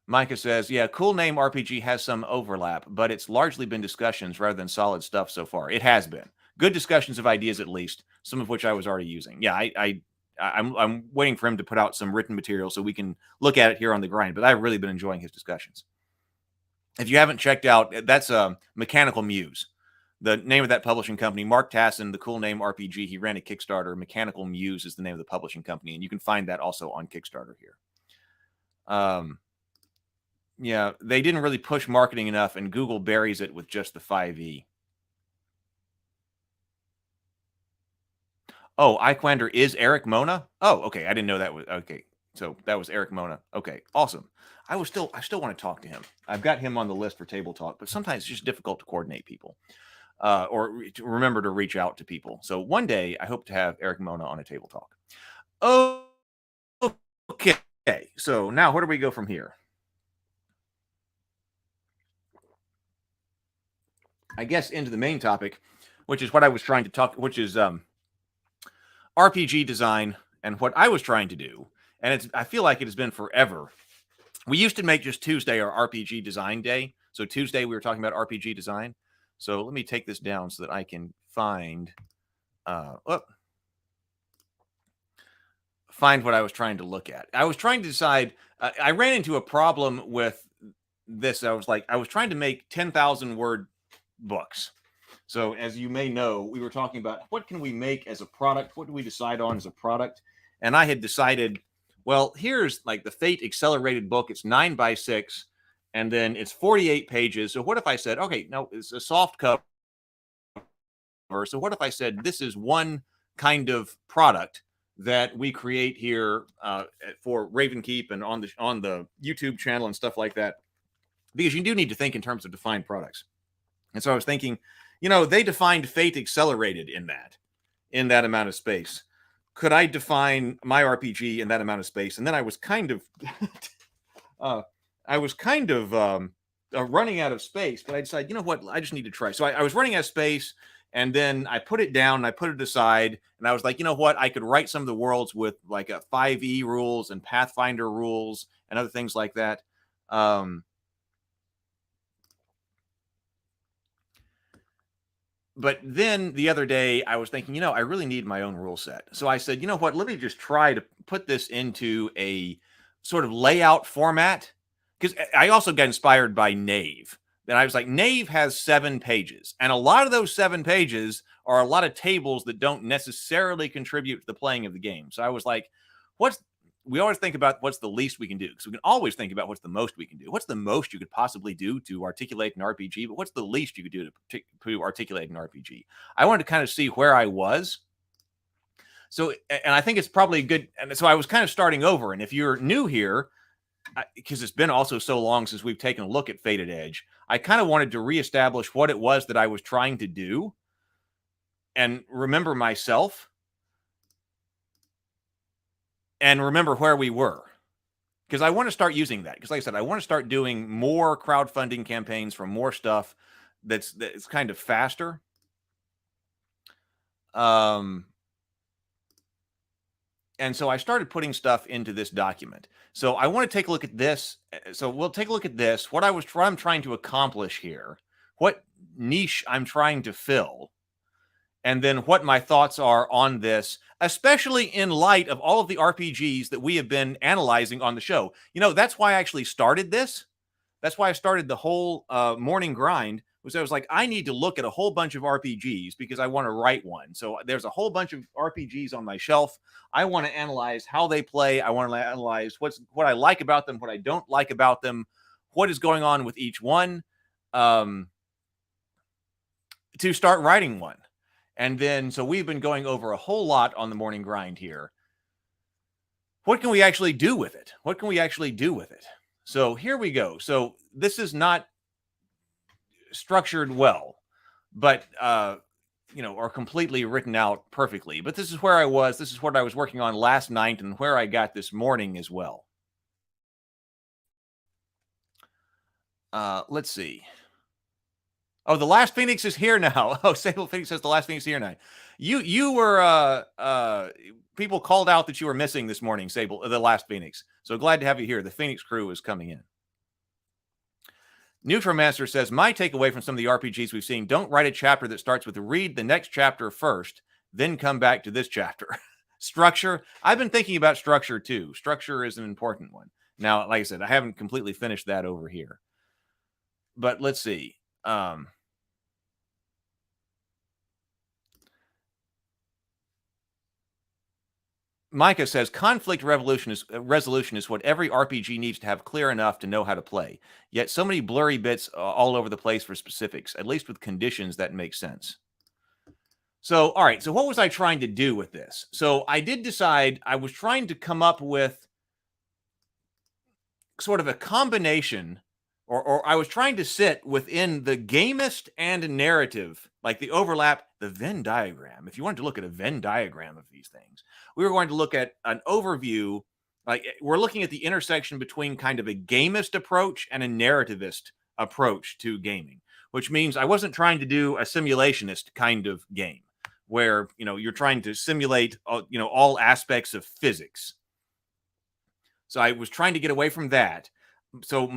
Micah says, yeah, Cool Name RPG has some overlap, but it's largely been discussions rather than solid stuff so far. It has been. Good discussions of ideas, at least, some of which I was already using. Yeah, I'm waiting for him to put out some written material so we can look at it here on the grind, but I've really been enjoying his discussions. If you haven't checked out, that's Mechanical Muse, the name of that publishing company. Mark Tassin, the Cool Name RPG, he ran a Kickstarter. Mechanical Muse is the name of the publishing company, and you can find that also on Kickstarter here. Yeah, they didn't really push marketing enough, and Google buries it with just the 5e. Oh, Iquander is Eric Mona? Oh, okay. I didn't know that was okay. So that was Eric Mona. Okay, awesome. I still want to talk to him. I've got him on the list for Table Talk, but sometimes it's just difficult to coordinate people or to remember to reach out to people. So one day I hope to have Eric Mona on a Table Talk. Oh, okay. So now where do we go from here? I guess into the main topic, which is what I was trying to talk, which is RPG design and what I was trying to do. And I feel like it has been forever. We used to make just Tuesday our RPG design day. So Tuesday we were talking about RPG design. So let me take this down so that I can find what I was trying to look at. I was trying to decide, I ran into a problem with this. I was trying to make 10,000 word books. So as you may know, we were talking about what can we make as a product? What do we decide on as a product? And I had decided, well, here's like the Fate Accelerated book. It's 9x6, and then it's 48 pages. So what if I said, okay, no, it's a soft cover. So what if I said this is one kind of product that we create here for Raven Keep and on the YouTube channel and stuff like that? Because you do need to think in terms of defined products. And so I was thinking, they defined Fate Accelerated in that amount of space. Could I define my RPG in that amount of space? And then I was kind of running out of space, but I decided, you know what, I just need to try. So I was running out of space, and then I put it down and I put it aside, and I was like, you know what, I could write some of the worlds with like a 5e rules and Pathfinder rules and other things like that. But then the other day I was thinking, I really need my own rule set. So I said, you know what, let me just try to put this into a sort of layout format. Because I also got inspired by Knave. Then I was like, Knave has 7 pages. And a lot of those 7 pages are a lot of tables that don't necessarily contribute to the playing of the game. So I was like, we always think about what's the least we can do. Because we can always think about what's the most we can do. What's the most you could possibly do to articulate an RPG? But what's the least you could do to articulate an RPG? I wanted to kind of see where I was. So, and I think it's probably good. And so I was kind of starting over. And if you're new here, because it's been also so long since we've taken a look at Fated Edge, I kind of wanted to reestablish what it was that I was trying to do and remember myself and remember where we were. Because I want to start using that. Because like I said, I want to start doing more crowdfunding campaigns for more stuff that's kind of faster. And so I started putting stuff into this document. So I want to take a look at this. So we'll take a look at this. What I'm trying to accomplish here, what niche I'm trying to fill, and then what my thoughts are on this, especially in light of all of the RPGs that we have been analyzing on the show. That's why I actually started this. That's why I started the whole morning grind. I was like, I need to look at a whole bunch of RPGs because I want to write one. So there's a whole bunch of RPGs on my shelf. I want to analyze how they play. I want to analyze what I like about them, what I don't like about them, what is going on with each one, to start writing one. And then, so we've been going over a whole lot on the morning grind here. What can we actually do with it? What can we actually do with it? So here we go. So this is not structured well, but or completely written out perfectly. But this is where I was. This is what I was working on last night and where I got this morning as well. Let's see. Oh, the Last Phoenix is here now. Oh, Sable Phoenix says the Last Phoenix is here now. You were people called out that you were missing this morning, Sable, the Last Phoenix. So glad to have you here. The Phoenix crew is coming in. Neutromancer says, my takeaway from some of the RPGs we've seen, don't write a chapter that starts with read the next chapter first, then come back to this chapter. Structure. I've been thinking about structure too. Structure is an important one. Now, like I said, I haven't completely finished that over here. But let's see. Micah says conflict resolution is what every RPG needs to have clear enough to know how to play. Yet so many blurry bits all over the place for specifics, at least with conditions that make sense. So, all right. So what was I trying to do with this? So I did decide I was trying to come up with sort of a combination, or I was trying to sit within the gamist and narrative, like the overlap, the Venn diagram. If you wanted to look at a Venn diagram of these things, we were going to look at an overview. Like we're looking at the intersection between kind of a gamist approach and a narrativist approach to gaming, which means I wasn't trying to do a simulationist kind of game where, you're trying to simulate, all aspects of physics. So I was trying to get away from that. So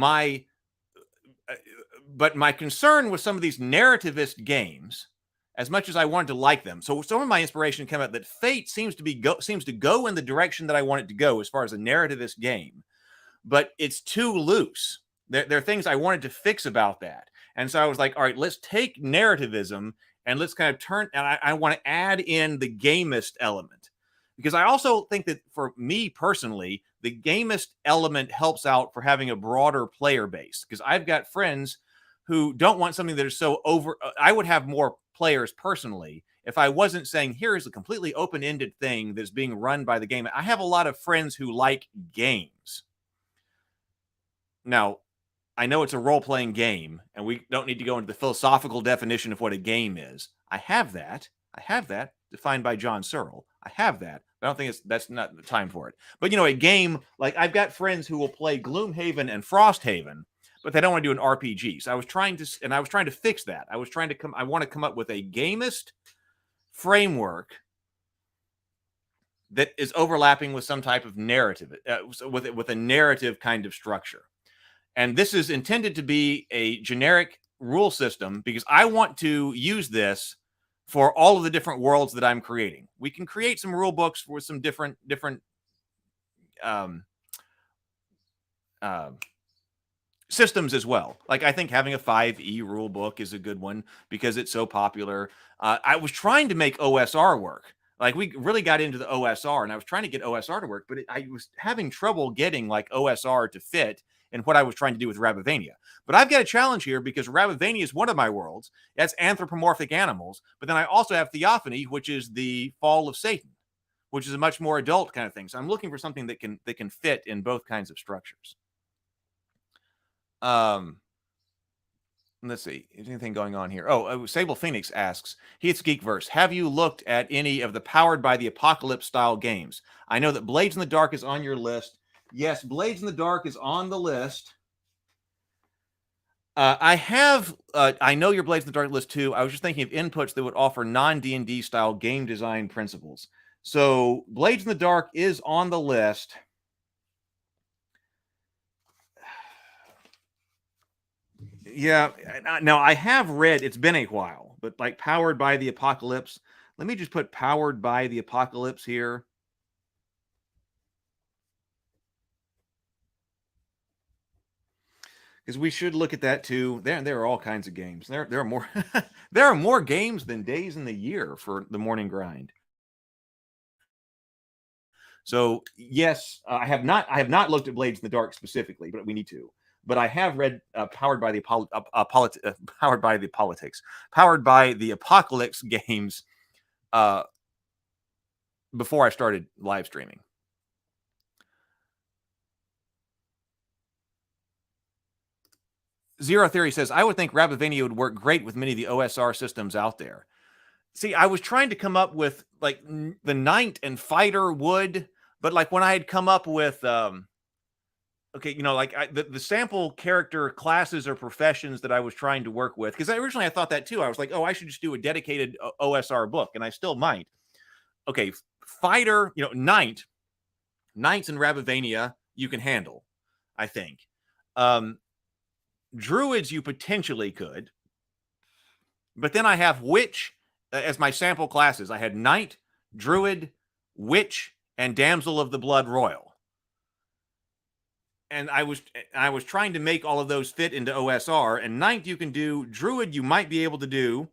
but my concern with some of these narrativist games, as much as I wanted to like them. So some of my inspiration came out that Fate seems to go in the direction that I want it to go as far as a narrativist game, but it's too loose. There are things I wanted to fix about that. And so I was like, all right, let's take narrativism and let's kind of turn, and I want to add in the gamist element. Because I also think that for me personally, the gamist element helps out for having a broader player base, because I've got friends who don't want something that is so over. I would have more players personally if I wasn't saying here is a completely open-ended thing that's being run by the game. I have a lot of friends who like games. Now, I know it's a role-playing game, and we don't need to go into the philosophical definition of what a game is. I have that defined by John Searle. I have that. I don't think that's not the time for it. But, a game, like I've got friends who will play Gloomhaven and Frosthaven, but they don't want to do an RPG. So I was trying to fix that. I want to come up with a gamist framework that is overlapping with some type of narrative, with a narrative kind of structure. And this is intended to be a generic rule system because I want to use this for all of the different worlds that I'm creating. We can create some rule books with some different systems as well. Like I think having a 5e rule book is a good one because it's so popular. I was trying to make OSR work. Like we really got into the OSR and I was trying to get OSR to work, but I was having trouble getting like OSR to fit in what I was trying to do with Rabavania. But I've got a challenge here because Rabavania is one of my worlds. That's anthropomorphic animals. But then I also have Theophany, which is the fall of Satan, which is a much more adult kind of thing. So I'm looking for something that can fit in both kinds of structures. Let's see. Is anything going on here? Sable Phoenix asks, it's Geekverse. Have you looked at any of the Powered by the Apocalypse style games? I know that Blades in the Dark is on your list. Yes, Blades in the Dark is on the list. I know your Blades in the Dark list too. I was just thinking of inputs that would offer non-D&D style game design principles. So Blades in the Dark is on the list. Yeah, now I have read, it's been a while, but like Powered by the Apocalypse. Let me just put Powered by the Apocalypse here. Because we should look at that too. There are all kinds of games. There are more there are more games than days in the year for the morning grind. So yes, I have not looked at Blades in the Dark specifically, but we need to. But I have read Powered by the Apocalypse games before I started live streaming. Zero Theory says, I would think Rabavania would work great with many of the OSR systems out there. See, I was trying to come up with like the Knight and Fighter would, but like when I had come up with, the sample character classes or professions that I was trying to work with, because originally I thought that too. I was like, I should just do a dedicated OSR book, and I still might. Okay, Fighter, Knights and Rabavania, you can handle, I think. Druids, you potentially could. But then I have Witch as my sample classes. I had Knight, Druid, Witch, and Damsel of the Blood Royal. And I was trying to make all of those fit into OSR. And Knight you can do. Druid you might be able to do.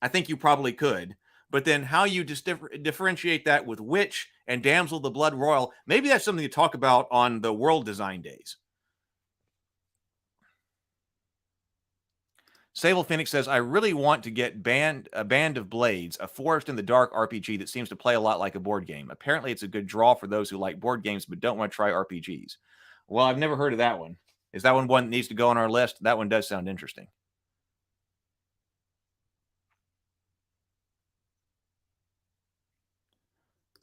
I think you probably could. But then how you just differentiate that with Witch and Damsel of the Blood Royal, maybe that's something to talk about on the World Design Days. Sable Phoenix says, I really want to get a Band of Blades, a Forest in the Dark RPG that seems to play a lot like a board game. Apparently, it's a good draw for those who like board games but don't want to try RPGs. Well, I've never heard of that one. Is that one that needs to go on our list? That one does sound interesting.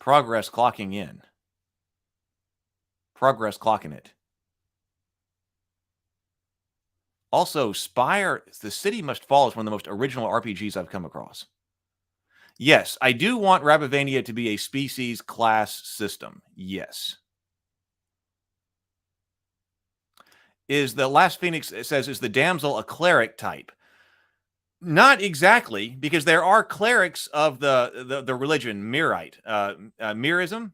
Progress clocking in. Progress clocking it. Also, Spire, The City Must Fall is one of the most original RPGs I've come across. Yes, I do want Rabavania to be a species class system. Yes. Is the Last Phoenix, it says, is the damsel a cleric type? Not exactly, because there are clerics of the religion, Mirite. Mirism?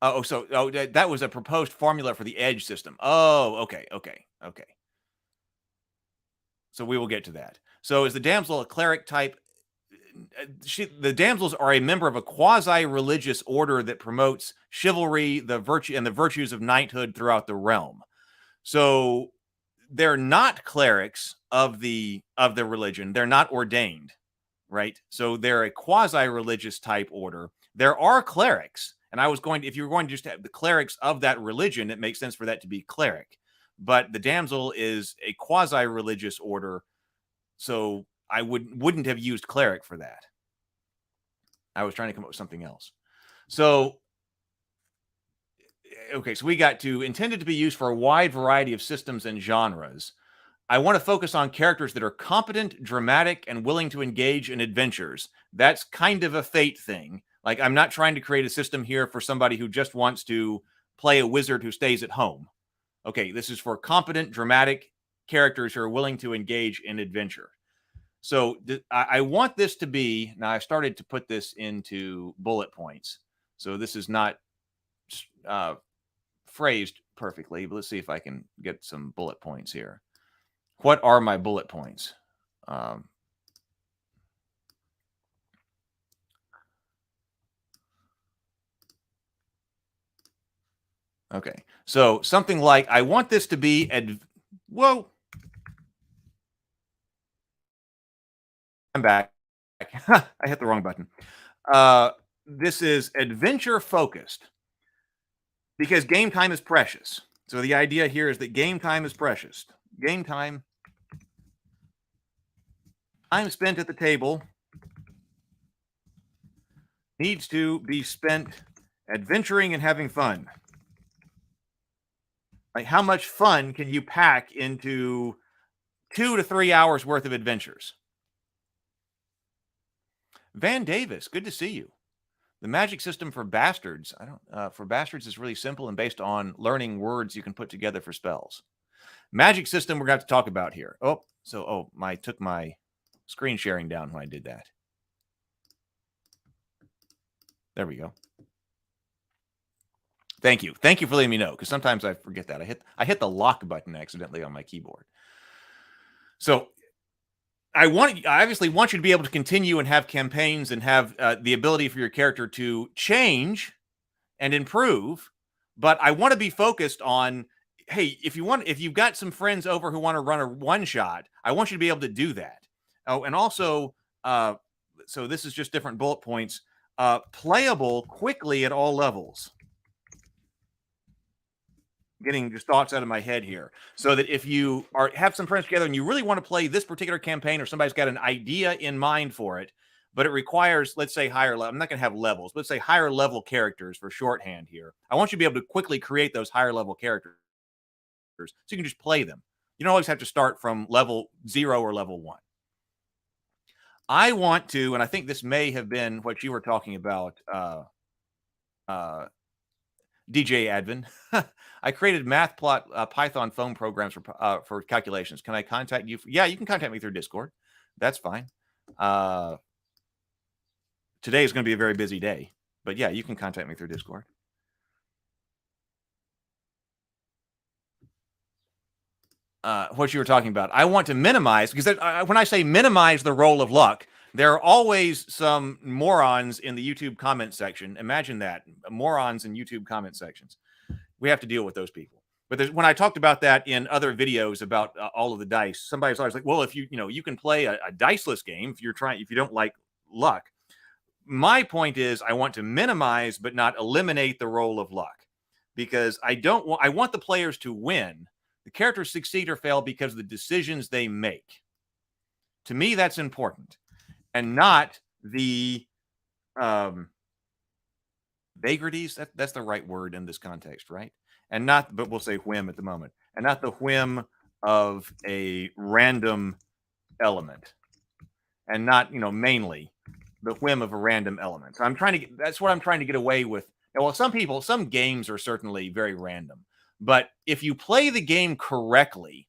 That was a proposed formula for the Edge system. Oh, okay. So we will get to that. So is the damsel a cleric type? the damsels are a member of a quasi-religious order that promotes chivalry, the virtues of knighthood throughout the realm. So they're not clerics of the religion. They're not ordained, right? So they're a quasi-religious type order. There are clerics, and if you were going to just have the clerics of that religion, it makes sense for that to be cleric. But the damsel is a quasi-religious order, so I wouldn't have used cleric for that. I was trying to come up with something else. So, okay, so we got to intended to be used for a wide variety of systems and genres. I want to focus on characters that are competent, dramatic, and willing to engage in adventures. That's kind of a Fate thing. Like, I'm not trying to create a system here for somebody who just wants to play a wizard who stays at home. Okay, this is for competent, dramatic characters who are willing to engage in adventure. So I want this to be, now I've started to put this into bullet points. So this is not phrased perfectly, but let's see if I can get some bullet points here. What are my bullet points? Okay, so something like, I want this to be, whoa. I'm back. I hit the wrong button. This is adventure focused because game time is precious. So the idea here is that game time is precious. Game time spent at the table needs to be spent adventuring and having fun. Like, how much fun can you pack into 2 to 3 hours worth of adventures? Van Davis, good to see you. The magic system for bastards, for bastards is really simple and based on learning words you can put together for spells. Magic system we're going to have to talk about here. I took my screen sharing down when I did that. There we go. Thank you. Thank you for letting me know, because sometimes I forget that. I hit the lock button accidentally on my keyboard. So I obviously want you to be able to continue and have campaigns and have the ability for your character to change and improve. But I want to be focused on, hey, if you've got some friends over who want to run a one shot, I want you to be able to do that. Oh, and also, so this is just different bullet points. Playable quickly at all levels. Getting just thoughts out of my head here, so that if you have some friends together and you really want to play this particular campaign, or somebody's got an idea in mind for it, but it requires, let's say, higher level. I'm not going to have levels, but let's say higher level characters for shorthand here. I want you to be able to quickly create those higher level characters so you can just play them. You don't always have to start from level 0 or level 1. I want to, and I think this may have been what you were talking about, DJ Advin. I created Mathplot Python phone programs for calculations. Can I contact you? Yeah, you can contact me through Discord. That's fine. Today is going to be a very busy day, but yeah, you can contact me through Discord. What you were talking about. I want to minimize, because when I say minimize the roll of luck, there are always some morons in the YouTube comment section. Imagine that. Morons in YouTube comment sections. We have to deal with those people. But when I talked about that in other videos about all of the dice, somebody's always like, well, if you can play a diceless game if you don't like luck. My point is, I want to minimize but not eliminate the roll of luck, because I want the players to win. The characters succeed or fail because of the decisions they make. To me, that's important. And not the vagaries. That's the right word in this context, right? And not, but we'll say whim at the moment. And not the whim of a random element. And not, mainly the whim of a random element. So that's what I'm trying to get away with. Well, some games are certainly very random. But if you play the game correctly,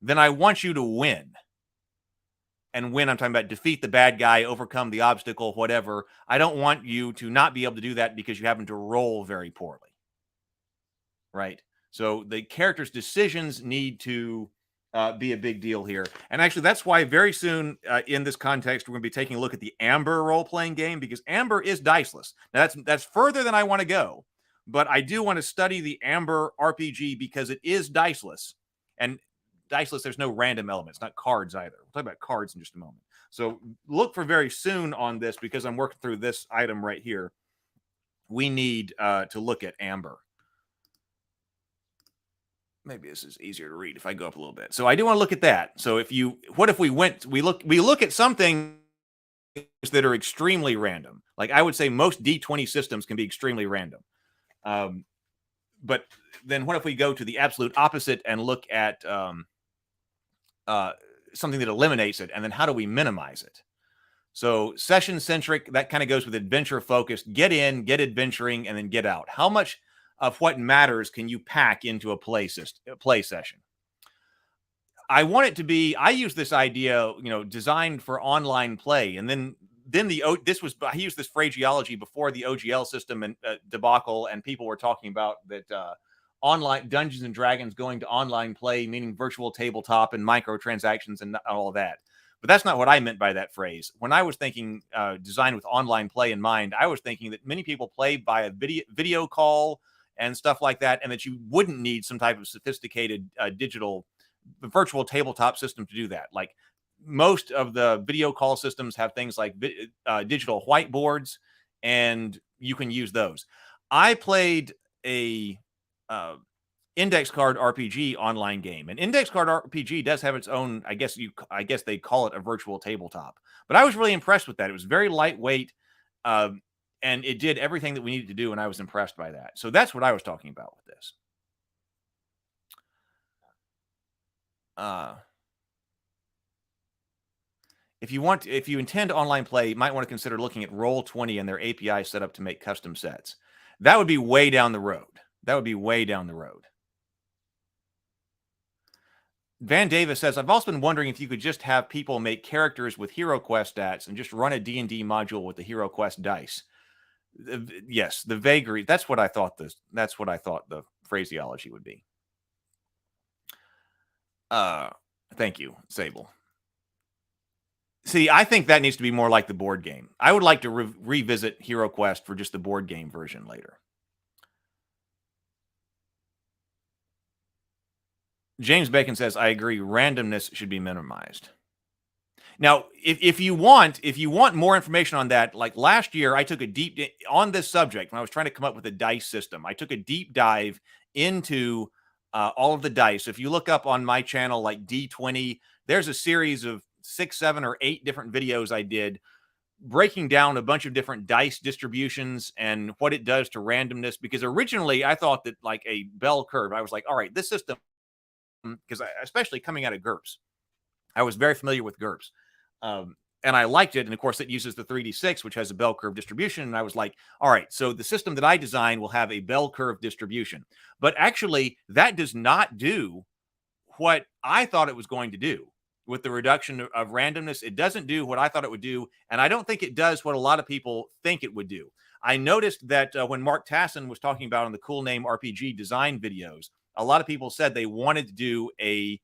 then I want you to win. And win, I'm talking about defeat the bad guy, overcome the obstacle, whatever. I don't want you to not be able to do that because you happen to roll very poorly. Right? So the character's decisions need to be a big deal here. And actually, that's why very soon in this context, we're going to be taking a look at the Amber role-playing game, because Amber is diceless. Now, that's further than I want to go, but I do want to study the Amber RPG because it is diceless. And diceless, there's no random elements, not cards either. We'll talk about cards in just a moment. So look for very soon on this, because I'm working through this item right here. We need to look at Amber. Maybe this is easier to read if I go up a little bit. So I do want to look at that. So what if we look at some things that are extremely random. Like I would say most D20 systems can be extremely random. But then what if we go to the absolute opposite and look at something that eliminates it, and then how do we minimize it? So session centric, that kind of goes with adventure focused. Get in, get adventuring, and then get out. How much of what matters can you pack into a play session? I want it to be, I use this idea, designed for online play. And then I used this phraseology before the OGL system and debacle, and people were talking about that online Dungeons and Dragons going to online play, meaning virtual tabletop and microtransactions and all of that. But that's not what I meant by that phrase. When I was thinking design with online play in mind, I was thinking that many people play by a video call and stuff like that, and that you wouldn't need some type of sophisticated digital virtual tabletop system to do that. Like most of the video call systems have things like digital whiteboards, and you can use those. I played a index card RPG online game, and index card RPG does have its own, I guess they call it a virtual tabletop, but I was really impressed with that. It was very lightweight, and it did everything that we needed to do, and I was impressed by that. So that's what I was talking about with this. If you intend online play, you might want to consider looking at Roll20 and their API set up to make custom sets. That would be way down the road. Van Davis says, I've also been wondering if you could just have people make characters with Hero Quest stats and just run a D&D module with the Hero Quest dice. Yes, the vagary. That's what I thought the phraseology would be. Thank you, Sable. See, I think that needs to be more like the board game. I would like to revisit Hero Quest for just the board game version later. James Bacon says, I agree, randomness should be minimized. Now, if you want more information on that, like last year, I took a deep on this subject when I was trying to come up with a dice system. I took a deep dive into all of the dice. If you look up on my channel, like D20, there's a series of 6, 7, or 8 different videos I did breaking down a bunch of different dice distributions and what it does to randomness. Because originally I thought that like a bell curve, I was like, all right, this system, because especially coming out of GURPS, I was very familiar with GURPS. And I liked it. And of course, it uses the 3D6, which has a bell curve distribution. And I was like, all right, so the system that I design will have a bell curve distribution. But actually, that does not do what I thought it was going to do with the reduction of randomness. It doesn't do what I thought it would do. And I don't think it does what a lot of people think it would do. I noticed that when Mark Tassin was talking about on the Cool Name RPG design videos, a lot of people said they wanted to do a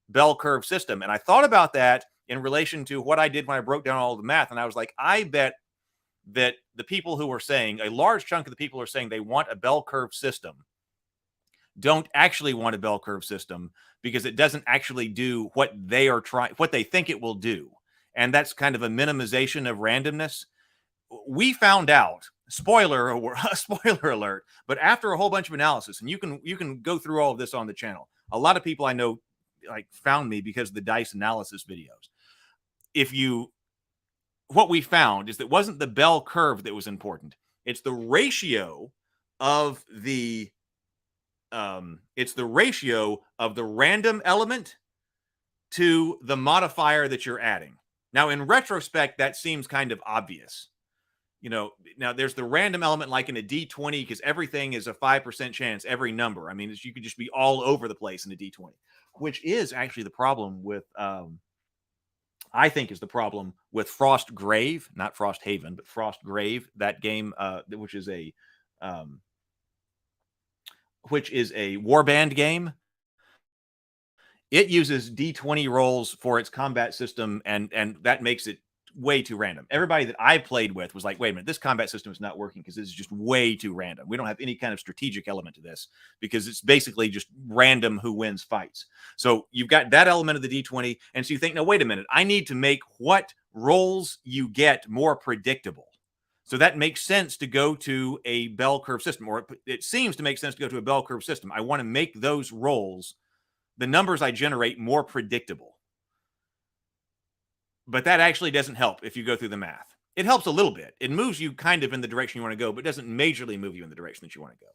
bell curve system. And I thought about that in relation to what I did when I broke down all the math. And I was like, I bet that the people who were saying, a large chunk of the people who are saying they want a bell curve system don't actually want a bell curve system, because it doesn't actually do what they think it will do. And that's kind of a minimization of randomness. We found out, spoiler alert, but after a whole bunch of analysis, and you can go through all of this on the channel. A lot of people I know like found me because of the dice analysis videos. What we found is that it wasn't the bell curve that was important. It's the ratio of the random element to the modifier that you're adding. Now, in retrospect, that seems kind of obvious. Now there's the random element like in a D20, because everything is a 5% chance, every number. I mean, you could just be all over the place in a D20, which is actually the problem with, I think is the problem with Frost Grave, not Frost Haven, but Frost Grave, that game, which is a warband game. It uses D20 rolls for its combat system, and that makes it way too random. Everybody that I played with was like, wait a minute, this combat system is not working because this is just way too random. We don't have any kind of strategic element to this because it's basically just random who wins fights. So you've got that element of the D20. And so you think, no, wait a minute, I need to make what rolls you get more predictable. So that makes sense to go to a bell curve system, or it seems to make sense to go to a bell curve system. I want to make those rolls, the numbers I generate, more predictable. But that actually doesn't help if you go through the math. It helps a little bit. It moves you kind of in the direction you want to go, but doesn't majorly move you in the direction that you want to go.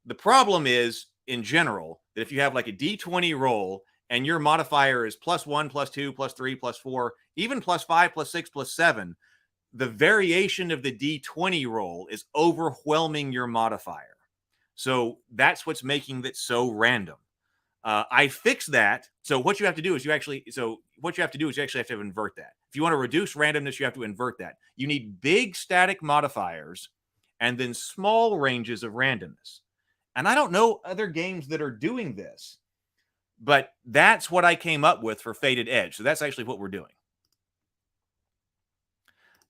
The problem is, in general, that if you have like a D20 roll and your modifier is +1, +2, +3, +4, even +5, +6, +7, the variation of the D20 roll is overwhelming your modifier. So that's what's making it so random. I fixed that. So what you have to do is you actually have to invert that. If you want to reduce randomness, you have to invert that. You need big static modifiers and then small ranges of randomness. And I don't know other games that are doing this, but that's what I came up with for Fated Edge. So that's actually what we're doing.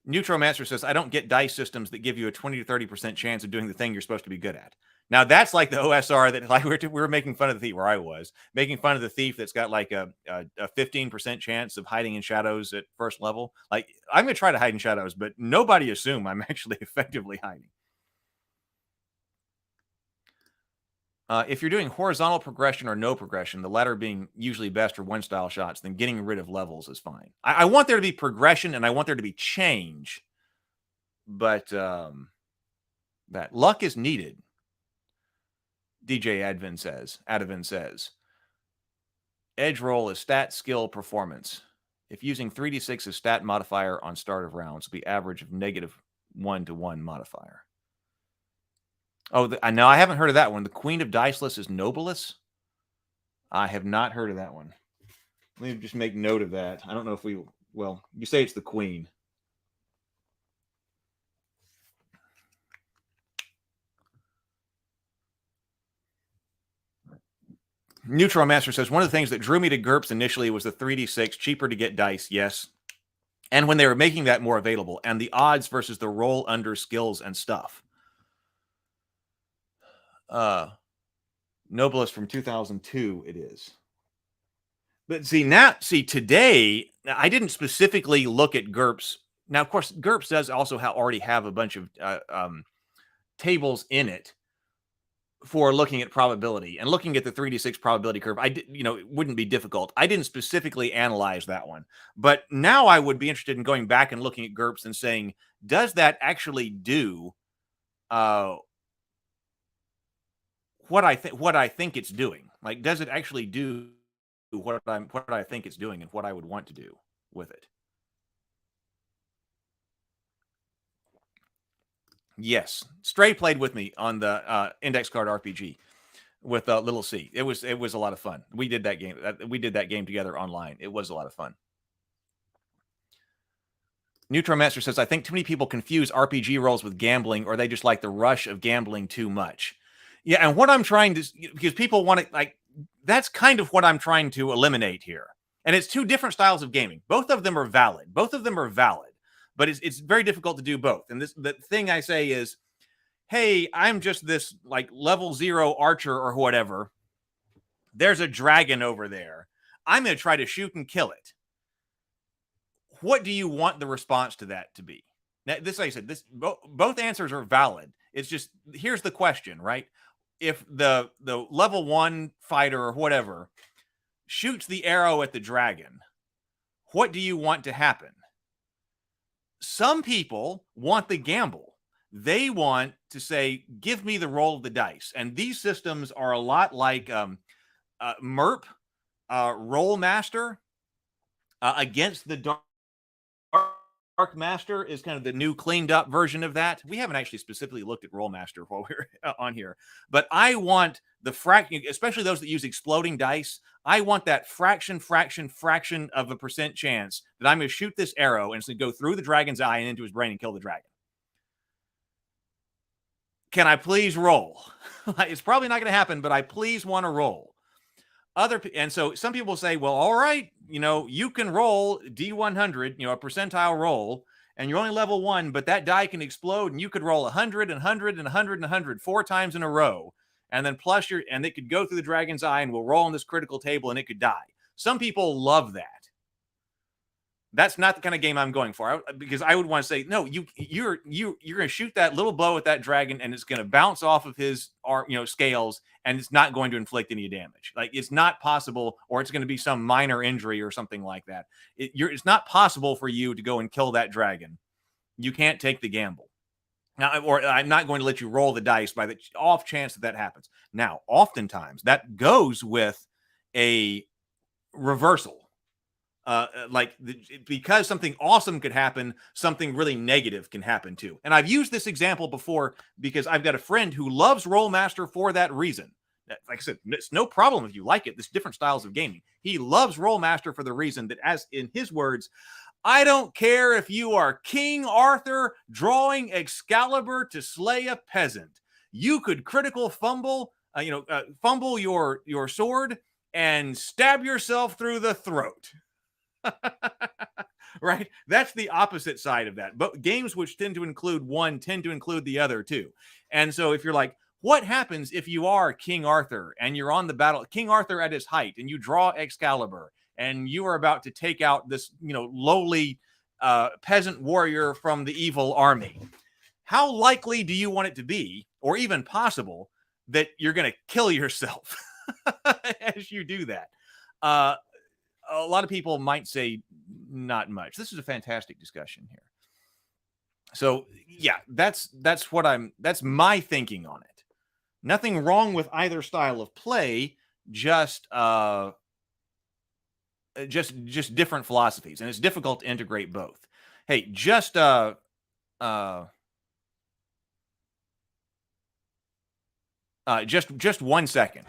Neutromancer says, I don't get dice systems that give you a 20 to 30% chance of doing the thing you're supposed to be good at. Now, that's like the OSR that, like, we were making fun of the thief, where I was making fun of the thief that's got like a 15% chance of hiding in shadows at first level. Like, I'm going to try to hide in shadows, but nobody assume I'm actually effectively hiding. If you're doing horizontal progression or no progression, the latter being usually best for one-style shots, then getting rid of levels is fine. I want there to be progression and I want there to be change, but that luck is needed. DJ Advin says, edge roll is stat, skill, performance. If using 3d6 as stat modifier on start of rounds, will be average of -1 to 1 modifier. Oh, no, I haven't heard of that one. The Queen of Diceless is Nobilis. I have not heard of that one. Let me just make note of that. I don't know if well, you say it's the Queen. Neutromaster says, one of the things that drew me to GURPS initially was the 3d6, cheaper to get dice, yes. And when they were making that more available, and the odds versus the roll under skills and stuff. Nobilis from 2002 it is. But today, I didn't specifically look at GURPS. Now, of course, GURPS does also already have a bunch of tables in it for looking at probability and looking at the 3d6 probability curve. It wouldn't be difficult. I didn't specifically analyze that one, but now I would be interested in going back and looking at GURPS and saying, does that actually do what I think it's doing? Like, does it actually do what I think it's doing and what I would want to do with it? Yes, Stray played with me on the index card RPG with Little C. It was a lot of fun. We did that game. We did that game together online. It was a lot of fun. Neutromaster says, I think too many people confuse RPG roles with gambling, or they just like the rush of gambling too much. Yeah, and what I'm trying to, because people want to, like, that's kind of what I'm trying to eliminate here. And it's two different styles of gaming. Both of them are valid. But it's very difficult to do both. And the thing I say is, hey, I'm just this like level 0 archer or whatever. There's a dragon over there. I'm going to try to shoot and kill it. What do you want the response to that to be? Now, like I said, both answers are valid. It's just, here's the question, right? If the level 1 fighter or whatever shoots the arrow at the dragon, what do you want to happen? Some people want the gamble. They want to say, give me the roll of the dice. And these systems are a lot like MERP, Roll Master, against the Dark Master is kind of the new cleaned up version of that. We haven't actually specifically looked at Roll Master while we're on here, but I want the fraction, especially those that use exploding dice. I want that fraction of a percent chance that I'm going to shoot this arrow and it's going to go through the dragon's eye and into his brain and kill the dragon. Can I please roll? It's probably not going to happen, but I please want to roll. And so some people say, well, all right, you can roll D100, a percentile roll, and you're only level 1, but that die can explode, and you could roll 100 and 100 and 100 and 100 4 times in a row, and then and it could go through the dragon's eye, and we'll roll on this critical table, and it could die. Some people love that. That's not the kind of game I'm going for, because I would want to say, no, you're going to shoot that little blow at that dragon, and it's going to bounce off of his arm, scales, and it's not going to inflict any damage. Like, it's not possible, or it's going to be some minor injury or something like that. It's not possible for you to go and kill that dragon. You can't take the gamble. Now, or I'm not going to let you roll the dice by the off chance that happens. Now, oftentimes that goes with a reversal. Because something awesome could happen, something really negative can happen too. And I've used this example before because I've got a friend who loves Rollmaster for that reason. Like I said, it's no problem if you like it. There's different styles of gaming. He loves Rollmaster for the reason that, as in his words, I don't care if you are King Arthur drawing Excalibur to slay a peasant. You could critical fumble your sword and stab yourself through the throat. Right? That's the opposite side of that. But games which tend to include one tend to include the other too. And so if you're like, what happens if you are King Arthur and you're on the battle, King Arthur at his height, and you draw Excalibur and you are about to take out this, lowly peasant warrior from the evil army? How likely do you want it to be, or even possible, that you're going to kill yourself as you do that? A lot of people might say not much. This is a fantastic discussion here. So yeah, that's my thinking on it. Nothing wrong with either style of play, just different philosophies, and it's difficult to integrate both. Hey, just 1 second.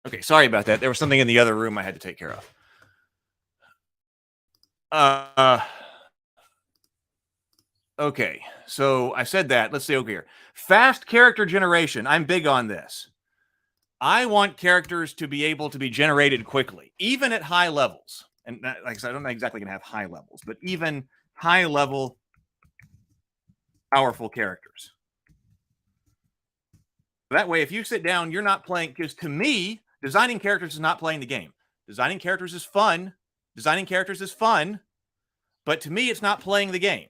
Okay, sorry about that. There was something in the other room I had to take care of. Okay, so I said that. Let's see over here. Fast character generation. I'm big on this. I want characters to be able to be generated quickly, even at high levels. And like I said, I'm not exactly going to have high levels, but even high level, powerful characters. That way, if you sit down, you're not playing, because to me, designing characters is not playing the game. Designing characters is fun. But to me, it's not playing the game.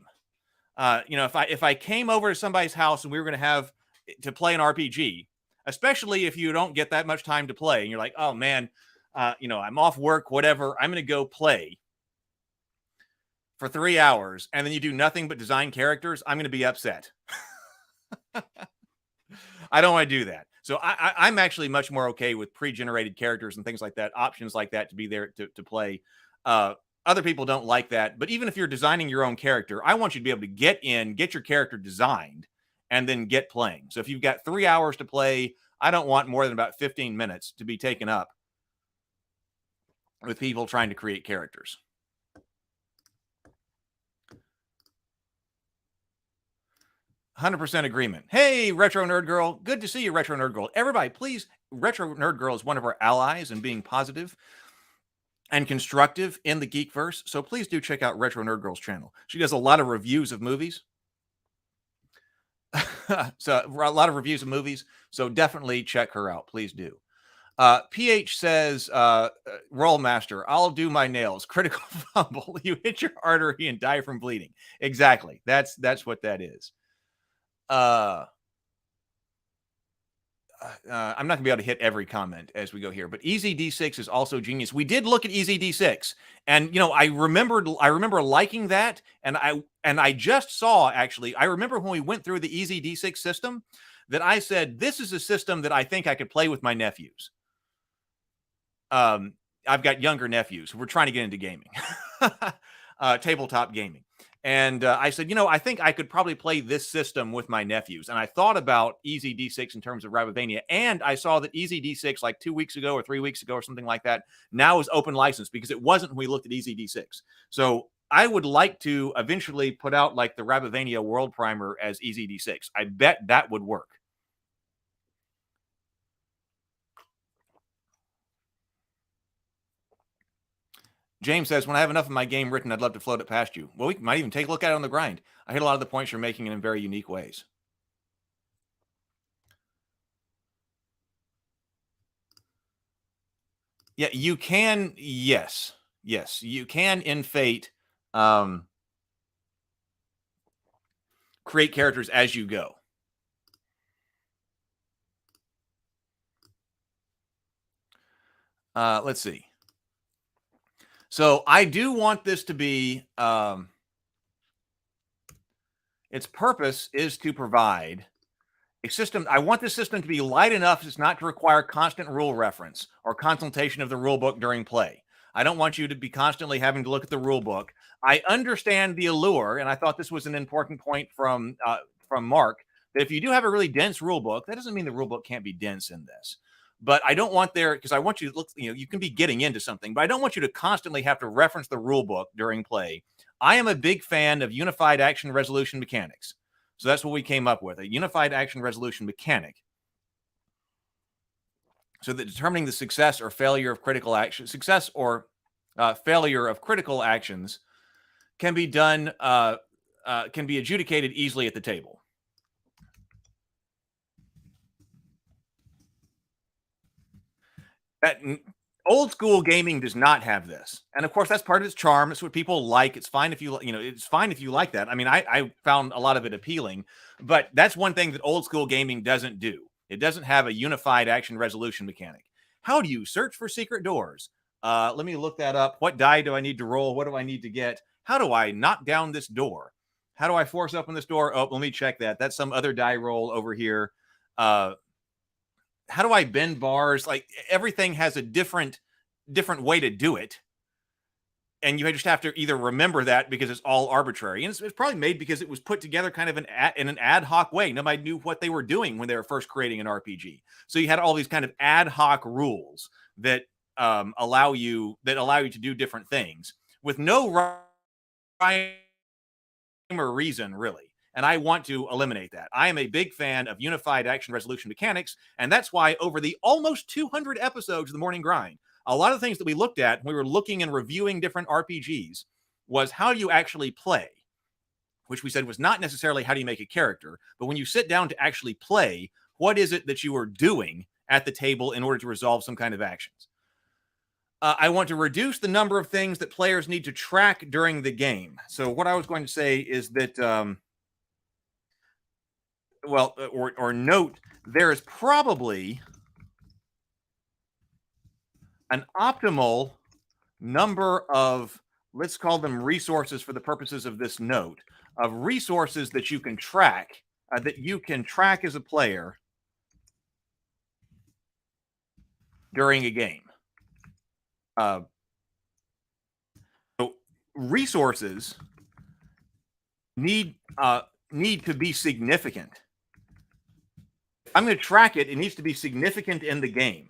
If I came over to somebody's house and we were going to have to play an RPG, especially if you don't get that much time to play, and you're like, oh man, I'm off work, whatever, I'm going to go play for 3 hours, and then you do nothing but design characters, I'm going to be upset. I don't want to do that. So I'm actually much more okay with pre-generated characters and things like that, options like that to be there to play. Other people don't like that. But even if you're designing your own character, I want you to be able to get your character designed, and then get playing. So if you've got 3 hours to play, I don't want more than about 15 minutes to be taken up with people trying to create characters. "100% agreement." Hey, Retro Nerd Girl. Good to see you, Retro Nerd Girl. Everybody, please, Retro Nerd Girl is one of our allies in being positive and constructive in the Geekverse. So please do check out Retro Nerd Girl's channel. She does a lot of reviews of movies. So definitely check her out. Please do. PH says, Roll Master, I'll do my nails. Critical fumble. You hit your artery and die from bleeding. Exactly. That's what that is. I'm not gonna be able to hit every comment as we go here, but EZD6 is also genius. We did look at EZD6, and I remember liking that, and I just saw, actually, I remember when we went through the EZD6 system that I said this is a system that I think I could play with my nephews. I've got younger nephews. We're trying to get into gaming, tabletop gaming. And I said, I think I could probably play this system with my nephews. And I thought about EZD6 in terms of Rabavania. And I saw that EZD6 like 2 weeks ago or 3 weeks ago or something like that now is open license, because it wasn't when we looked at EZD6. So I would like to eventually put out like the Rabavania World Primer as EZD6. I bet that would work. James says, when I have enough of my game written, I'd love to float it past you. Well, we might even take a look at it on the grind. I hit a lot of the points you're making in very unique ways. Yeah, you can. Yes, you can in Fate create characters as you go. Let's see. So I do want this to be, its purpose is to provide a system. I want this system to be light enough as not to require constant rule reference or consultation of the rule book during play. I don't want you to be constantly having to look at the rule book. I understand the allure, and I thought this was an important point from Mark, that if you do have a really dense rule book, that doesn't mean the rule book can't be dense in this. But I don't want there, because I want you to look, you can be getting into something, but I don't want you to constantly have to reference the rule book during play. I am a big fan of unified action resolution mechanics. So that's what we came up with, a unified action resolution mechanic. So that determining the success or failure of critical action, failure of critical actions can be done, can be adjudicated easily at the table. That old school gaming does not have this, and of course that's part of its charm. It's what people like. It's fine if you it's fine if you like that. I mean, I found a lot of it appealing, but that's one thing that old school gaming doesn't do. It doesn't have a unified action resolution mechanic. How do you search for secret doors? Let me look that up. What die do I need to roll? What do I need to get? How do I knock down this door? How do I force open this door? Oh, let me check that. That's some other die roll over here. How do I bend bars? Like, everything has a different way to do it. And you just have to either remember that, because it's all arbitrary. And it's probably made because it was put together kind of in an ad hoc way. Nobody knew what they were doing when they were first creating an RPG. So you had all these kind of ad hoc rules that allow you to do different things with no rhyme or reason, really. And I want to eliminate that. I am a big fan of unified action resolution mechanics, and that's why over the almost 200 episodes of The Morning Grind, a lot of the things that we looked at when we were looking and reviewing different RPGs was how do you actually play, which we said was not necessarily how do you make a character, but when you sit down to actually play, what is it that you are doing at the table in order to resolve some kind of actions. I want to reduce the number of things that players need to track during the game. So what I was going to say is that or note, there is probably an optimal number of, let's call them resources for the purposes of this note, of resources that you can track, as a player during a game. So resources need to be significant. I'm going to track it. It needs to be significant in the game.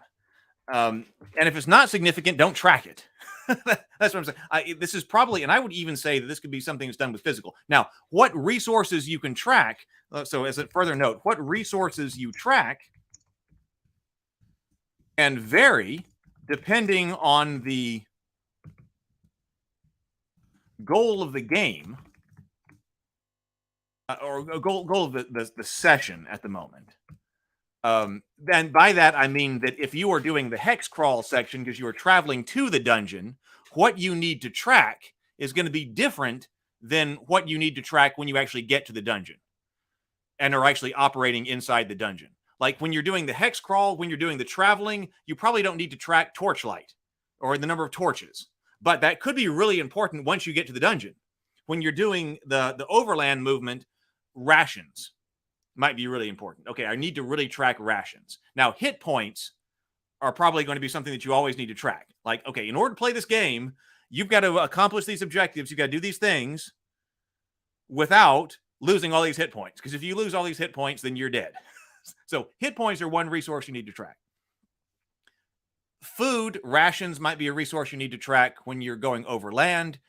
And if it's not significant, don't track it. That's what I'm saying. This is probably, and I would even say that this could be something that's done with physical. Now, what resources you can track, so as a further note, what resources you track can vary depending on the goal of the game, or goal of the session at the moment. Then by that, I mean that if you are doing the hex crawl section because you are traveling to the dungeon, what you need to track is going to be different than what you need to track when you actually get to the dungeon and are actually operating inside the dungeon. Like when you're doing the hex crawl, when you're doing the traveling, you probably don't need to track torchlight or the number of torches. But that could be really important once you get to the dungeon. When you're doing the overland movement, rations might be really important. Okay, I need to really track rations. Now, hit points are probably going to be something that you always need to track. Like, okay, in order to play this game, you've got to accomplish these objectives. You've got to do these things without losing all these hit points. Because if you lose all these hit points, then you're dead. So hit points are one resource you need to track. Food, rations might be a resource you need to track when you're going over land.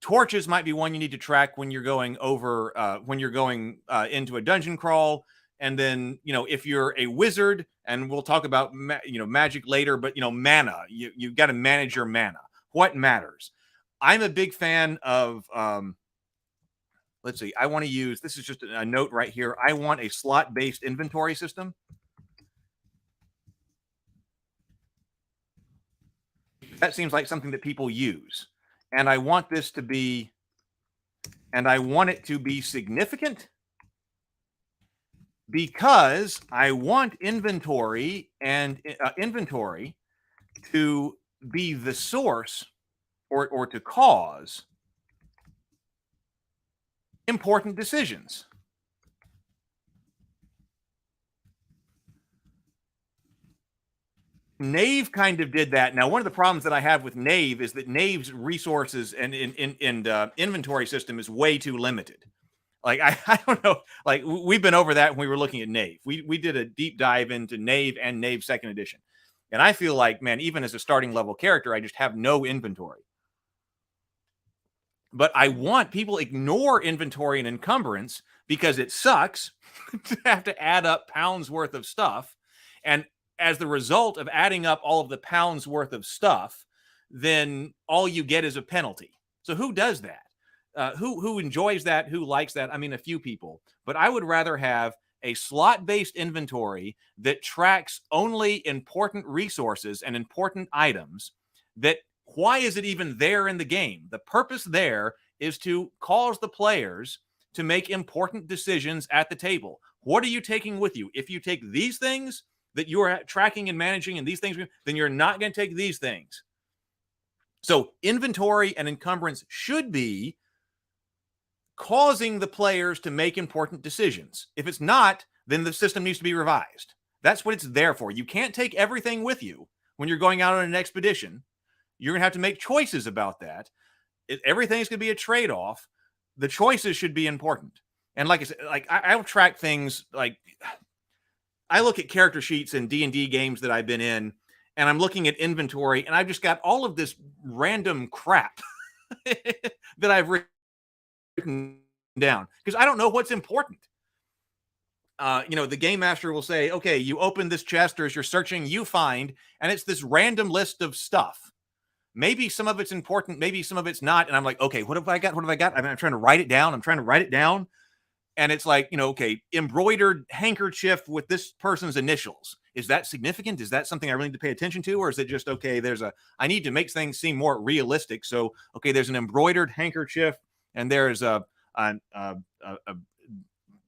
Torches might be one you need to track when you're going over, into a dungeon crawl. And then, if you're a wizard, and we'll talk about, magic later, but, mana, you've got to manage your mana. What matters? I'm a big fan of, let's see, I want to use, this is just a note right here. I want a slot-based inventory system. That seems like something that people use. And I want this to be, and I want it to be significant because I want inventory to be the source or to cause important decisions. Knave kind of did that. Now, one of the problems that I have with Knave is that Knave's resources and inventory system is way too limited. Like, I don't know. Like, we've been over that when we were looking at Knave. We did a deep dive into Knave and Knave 2nd edition. And I feel like, man, even as a starting level character, I just have no inventory. But I want people ignore inventory and encumbrance because it sucks to have to add up pounds worth of stuff. And as the result of adding up all of the pounds worth of stuff, then all you get is a penalty. So who does that? Who enjoys that? Who likes that? I mean, a few people. But I would rather have a slot-based inventory that tracks only important resources and important items. That why is it even there in the game? The purpose there is to cause the players to make important decisions at the table. What are you taking with you? If you take these things that you are tracking and managing and these things, then you're not going to take these things. So inventory and encumbrance should be causing the players to make important decisions. If it's not, then the system needs to be revised. That's what it's there for. You can't take everything with you when you're going out on an expedition. You're going to have to make choices about that. Everything's going to be a trade-off. The choices should be important. And like I said, like I'll track things like I look at character sheets in D&D games that I've been in, and I'm looking at inventory, and I've just got all of this random crap that I've written down because I don't know what's important. The game master will say, okay, you open this chest, or as you're searching, you find, and it's this random list of stuff. Maybe some of it's important, maybe some of it's not. And I'm like, okay, what have I got? What have I got? I'm trying to write it down. And it's like, okay, embroidered handkerchief with this person's initials. Is that significant? Is that something I really need to pay attention to? Or is it just, okay, I need to make things seem more realistic. So, okay, there's an embroidered handkerchief and there's a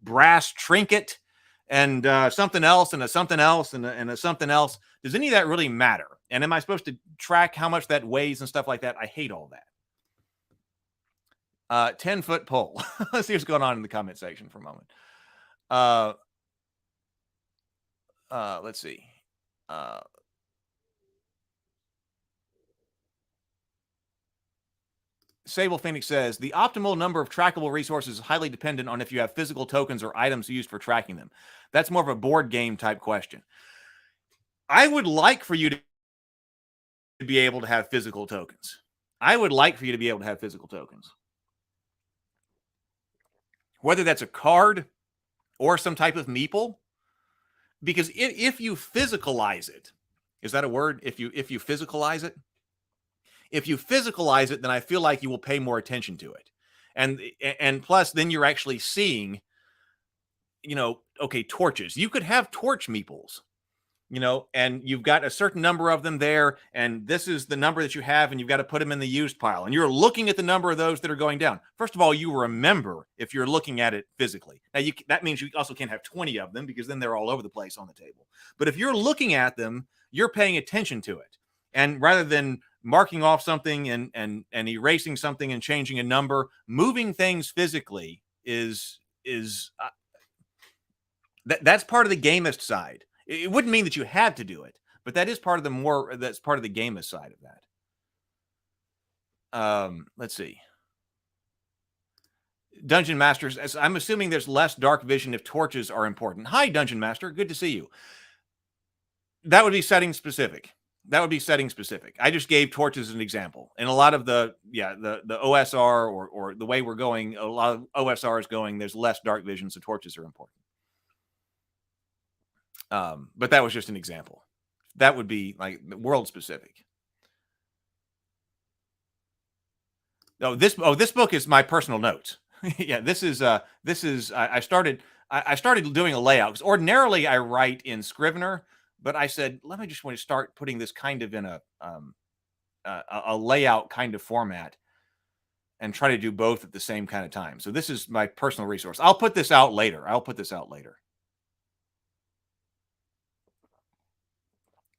brass trinket and something else and a something else and a something else. Does any of that really matter? And am I supposed to track how much that weighs and stuff like that? I hate all that. 10-foot pole. Let's see what's going on in the comment section for a moment. Let's see. Sable Phoenix says, the optimal number of trackable resources is highly dependent on if you have physical tokens or items used for tracking them. That's more of a board game type question. I would like for you to be able to have physical tokens. Whether that's a card or some type of meeple, because if you physicalize it, is that a word? If you physicalize it, then I feel like you will pay more attention to it, and plus, then you're actually seeing okay, torches. You could have torch meeples, and you've got a certain number of them there, and this is the number that you have, and you've got to put them in the used pile, and you're looking at the number of those that are going down. First of all, you remember if you're looking at it physically. Now, that means you also can't have 20 of them, because then they're all over the place on the table. But if you're looking at them, you're paying attention to it. And rather than marking off something and erasing something and changing a number, moving things physically is that's part of the gamist side. It wouldn't mean that you had to do it, but that is part of that's part of the gamist side of that. Let's see. Dungeon Masters, as I'm assuming there's less dark vision if torches are important. Hi, Dungeon Master. Good to see you. That would be setting specific. I just gave torches as an example. And a lot of the OSR or the way we're going, a lot of OSR is going, there's less dark vision, so torches are important. But that was just an example. That would be like world specific. This book is my personal notes. Yeah, this is I started doing a layout, because ordinarily I write in Scrivener, but I said, let me just want to start putting this kind of in a layout kind of format and try to do both at the same kind of time. So this is my personal resource. I'll put this out later.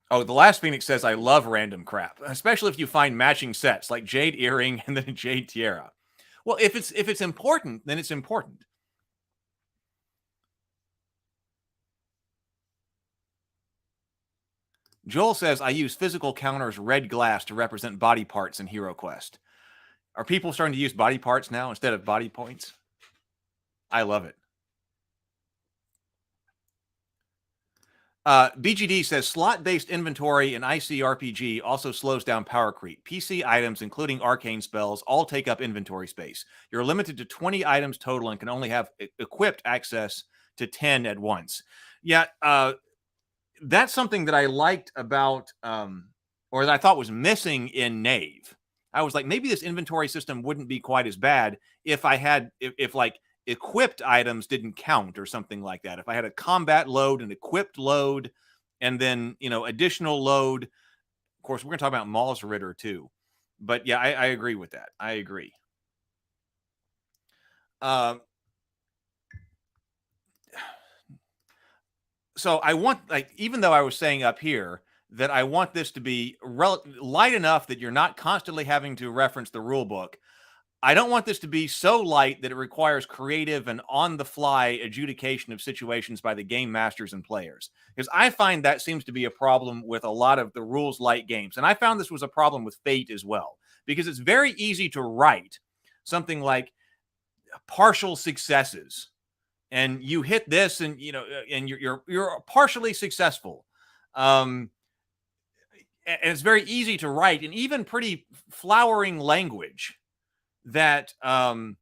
Oh, the last Phoenix says, I love random crap, especially if you find matching sets like Jade Earring and then a Jade Tiara. Well, if it's important, then it's important. Joel says, I use physical counters red glass to represent body parts in Hero Quest. Are people starting to use body parts now instead of body points? I love it. BGD says, slot-based inventory in ICRPG also slows down power creep. PC items, including arcane spells, all take up inventory space. You're limited to 20 items total and can only have equipped access to 10 at once. Yeah, that's something that I liked about, or that I thought was missing in Knave. I was like, maybe this inventory system wouldn't be quite as bad if I had, if like, equipped items didn't count or something like that. If I had a combat load, an equipped load, and then, additional load. Of course, we're going to talk about Maul's Ritter too. But yeah, I agree with that. I agree. So I want, like, even though I was saying up here that I want this to be light enough that you're not constantly having to reference the rule book, I don't want this to be so light that it requires creative and on-the-fly adjudication of situations by the game masters and players. Because I find that seems to be a problem with a lot of the rules-light games. And I found this was a problem with Fate as well. Because it's very easy to write something like partial successes. And you hit this and, and you're partially successful. And it's very easy to write, and even pretty flowering language that that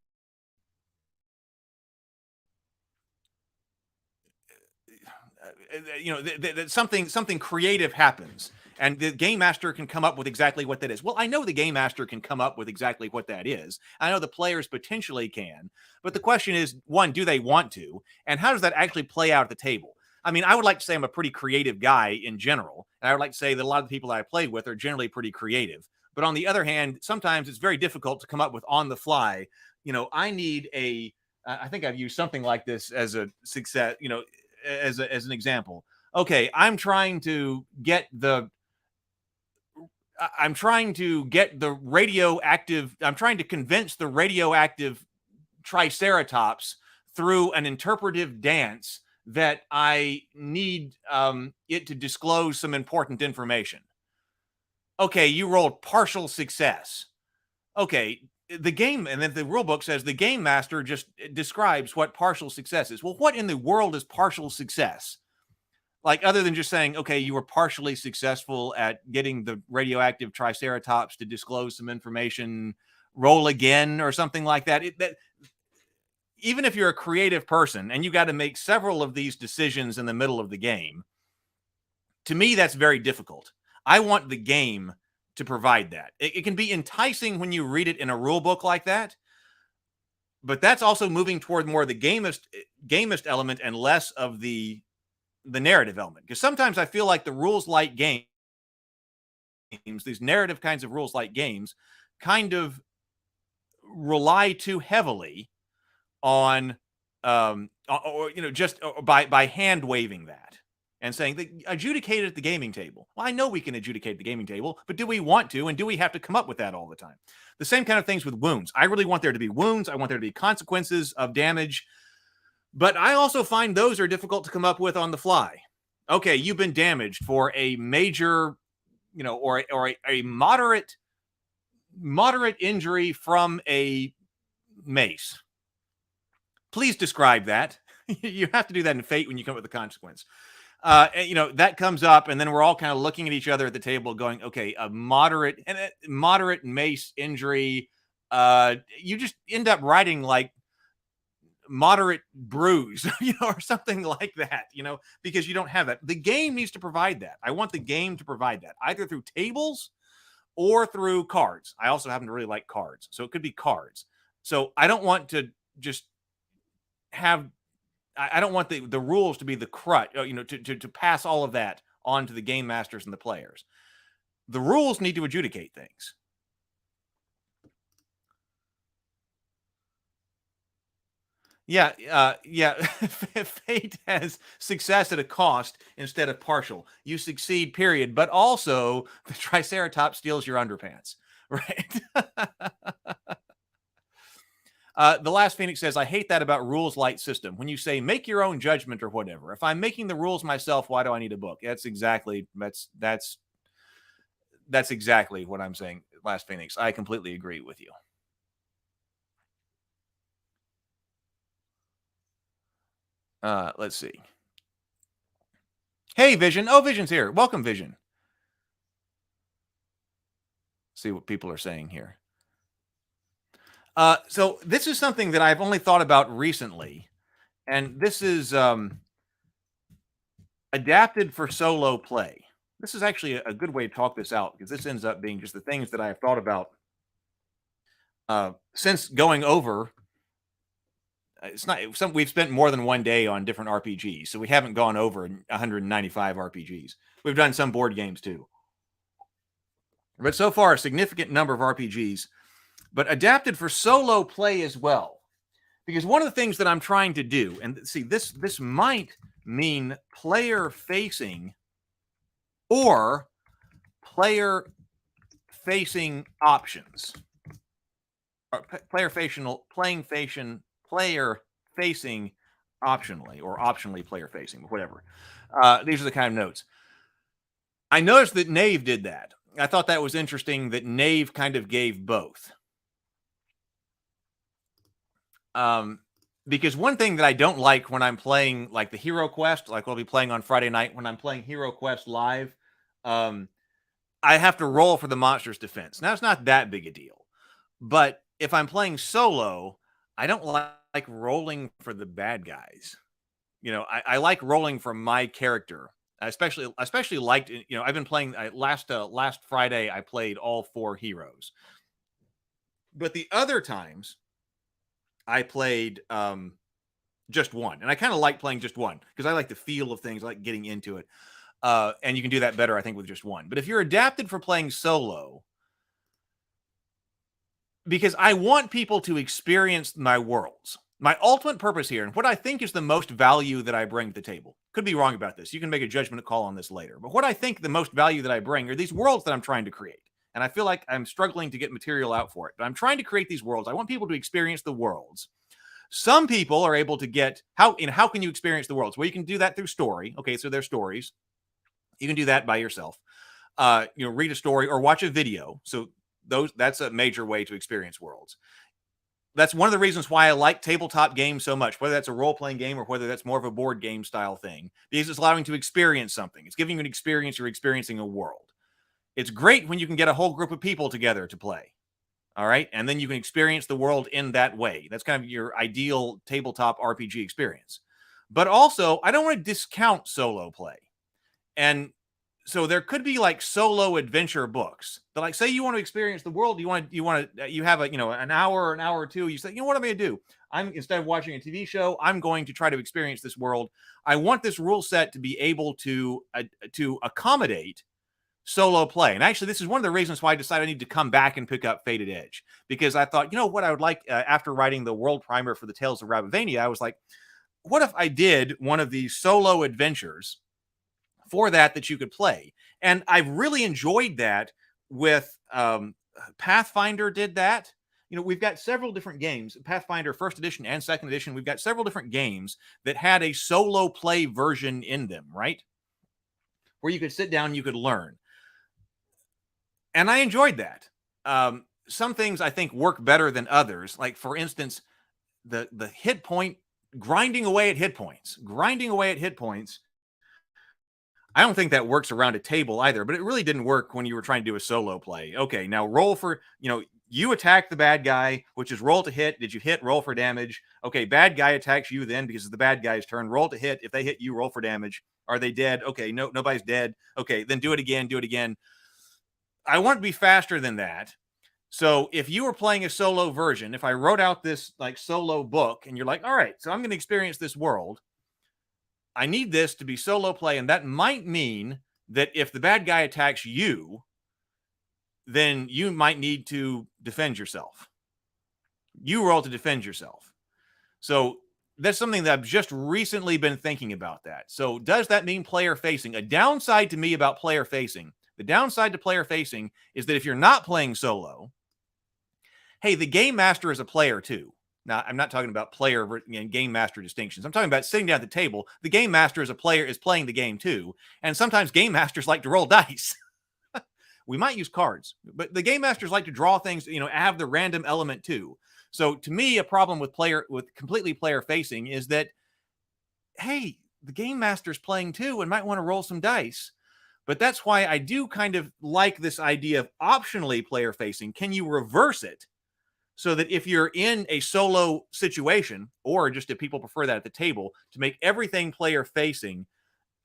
something creative happens, and the game master can come up with exactly what that is. Well, I know the game master can come up with exactly what that is. I know the players potentially can, but the question is, one, do they want to, and how does that actually play out at the table? I mean, I would like to say I'm a pretty creative guy in general, and I would like to say that a lot of the people that I played with are generally pretty creative. But on the other hand, sometimes it's very difficult to come up with on the fly. I need I think I've used something like this as a success, as an example. Okay, I'm trying to convince the radioactive Triceratops through an interpretive dance that I need it to disclose some important information. Okay, you rolled partial success. Okay, the game, and then the rule book says the game master just describes what partial success is. Well, what in the world is partial success? Like, other than just saying, okay, you were partially successful at getting the radioactive Triceratops to disclose some information, roll again or something like that. Even if you're a creative person and you got to make several of these decisions in the middle of the game, to me, that's very difficult. I want the game to provide that. It can be enticing when you read it in a rule book like that, but that's also moving toward more the gamist gamist element and less of the narrative element. Because sometimes I feel like the rules light games, these narrative kinds of rules light games, kind of rely too heavily on or just by hand waving that and saying that adjudicate it at the gaming table. Well, I know we can adjudicate the gaming table, but do we want to, and do we have to come up with that all the time? The same kind of things with wounds. I really want there to be wounds. I want there to be consequences of damage, but I also find those are difficult to come up with on the fly. Okay, you've been damaged for a major, or a moderate injury from a mace. Please describe that. You have to do that in Fate when you come up with the consequence. That comes up, and then we're all kind of looking at each other at the table going, okay, a moderate mace injury. You just end up writing like moderate bruise, or something like that, because you don't have that. The game needs to provide that. I want the game to provide that, either through tables or through cards. I also happen to really like cards, so it could be cards. So I don't want to just have, I don't want the rules to be the crutch, to pass all of that on to the game masters and the players. The rules need to adjudicate things. Yeah. Fate has success at a cost instead of partial. You succeed, period. But also, the Triceratops steals your underpants, right? The Last Phoenix says, I hate that about rules light system. When you say make your own judgment or whatever. If I'm making the rules myself, why do I need a book? That's exactly what I'm saying, Last Phoenix. I completely agree with you. Let's see. Hey, Vision. Oh, Vision's here. Welcome, Vision. See what people are saying here. So this is something that I've only thought about recently, and this is adapted for solo play. This is actually a good way to talk this out, because this ends up being just the things that I have thought about since going over. It's not we've spent more than one day on different RPGs, so we haven't gone over 195 RPGs. We've done some board games too, but so far a significant number of RPGs, but adapted for solo play as well. Because one of the things that I'm trying to do, and see, this might mean player facing or player facing options, or player facing optionally, or optionally player facing, whatever. These are the kind of notes. I noticed that Knave did that. I thought that was interesting that Knave kind of gave both. Because one thing that I don't like when I'm playing like the Hero Quest, like we'll be playing on Friday night, when I'm playing Hero Quest live, I have to roll for the monster's defense. Now, it's not that big a deal, but if I'm playing solo, I don't like rolling for the bad guys. I like rolling for my character. I especially liked, I've been playing last Friday, I played all 4 heroes, but the other times I played just one, and I kind of like playing just one because I like the feel of things. I like getting into it. And you can do that better, I think, with just one. But if you're adapted for playing solo, because I want people to experience my worlds, my ultimate purpose here, and what I think is the most value that I bring to the table. Could be wrong about this. You can make a judgment call on this later. But what I think the most value that I bring are these worlds that I'm trying to create. And I feel like I'm struggling to get material out for it. But I'm trying to create these worlds. I want people to experience the worlds. Some people are able to get, how can you experience the worlds? Well, you can do that through story. Okay, so they're stories. You can do that by yourself. Read a story or watch a video. So that's a major way to experience worlds. That's one of the reasons why I like tabletop games so much, whether that's a role-playing game or whether that's more of a board game style thing, because it's allowing you to experience something. It's giving you an experience. You're experiencing a world. It's great when you can get a whole group of people together to play. All right. And then you can experience the world in that way. That's kind of your ideal tabletop RPG experience. But also, I don't want to discount solo play. And so there could be like solo adventure books that, like, say you want to experience the world, you have an hour or 2. You say, what am I going to do? instead of watching a TV show, I'm going to try to experience this world. I want this rule set to be able to accommodate solo play. And actually, this is one of the reasons why I decided I need to come back and pick up Faded Edge, because I thought, what I would like after writing the world primer for the Tales of Rabbivania, I was like, what if I did one of these solo adventures for that you could play? And I've really enjoyed that with Pathfinder did that. We've got several different games, Pathfinder first edition and second edition. We've got several different games that had a solo play version in them, right? Where you could sit down, you could learn. And I enjoyed that. Some things I think work better than others. Like, for instance, the hit point, grinding away at hit points. I don't think that works around a table either, but it really didn't work when you were trying to do a solo play. Okay, now roll for, you attack the bad guy, which is roll to hit. Did you hit? Roll for damage. Okay, bad guy attacks you then because it's the bad guy's turn. Roll to hit. If they hit you, roll for damage. Are they dead? Okay, no, nobody's dead. Okay, then do it again. I want to be faster than that. So if you were playing a solo version, if I wrote out this like solo book and you're like, all right, so I'm going to experience this world, I need this to be solo play. And that might mean that if the bad guy attacks you, then you might need to defend yourself. You roll to defend yourself. So that's something that I've just recently been thinking about that. So does that mean player facing? A downside to me about player facing, the downside to player facing is that if you're not playing solo, hey, the game master is a player too. Now, I'm not talking about player and game master distinctions. I'm talking about sitting down at the table. The game master is a player, is playing the game too. And sometimes game masters like to roll dice. We might use cards, but the game masters like to draw things, have the random element too. So to me, a problem with completely player facing is that, hey, the game master's playing too and might want to roll some dice. But that's why I do kind of like this idea of optionally player facing. Can you reverse it so that if you're in a solo situation, or just if people prefer that at the table, to make everything player facing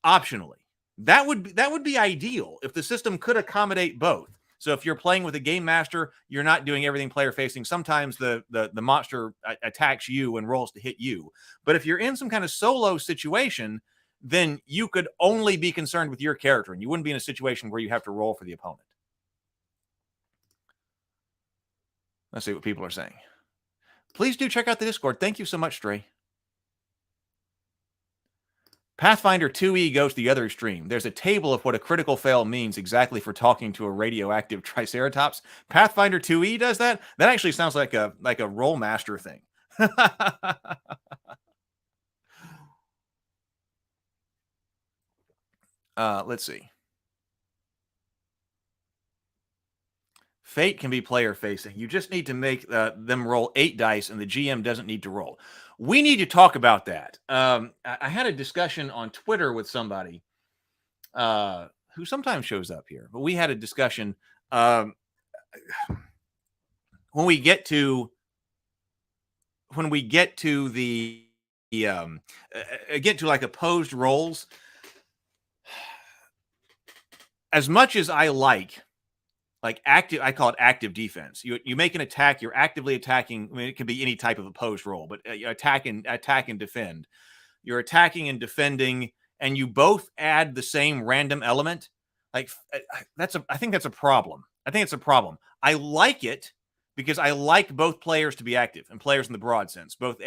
optionally? That would be ideal if the system could accommodate both. So if you're playing with a game master, you're not doing everything player facing. Sometimes the monster attacks you and rolls to hit you. But if you're in some kind of solo situation, then you could only be concerned with your character, and you wouldn't be in a situation where you have to roll for the opponent. Let's see what people are saying. Please do check out the Discord. Thank you so much, Stray. Pathfinder 2e goes to the other extreme. There's a table of what a critical fail means exactly for talking to a radioactive triceratops. Pathfinder 2e does that? That actually sounds like a roll master thing. Let's see. Fate can be player facing. You just need to make them roll 8 dice, and the GM doesn't need to roll. We need to talk about that. I had a discussion on Twitter with somebody who sometimes shows up here, but we had a discussion when we get to the get to like opposed rolls. As much as I like active, I call it active defense. You make an attack, you're actively attacking. I mean, it can be any type of opposed roll, but you attack and defend. You're attacking and defending, and you both add the same random element. I think that's a problem. I think it's a problem. I like it because I like both players to be active, and players in the broad sense, both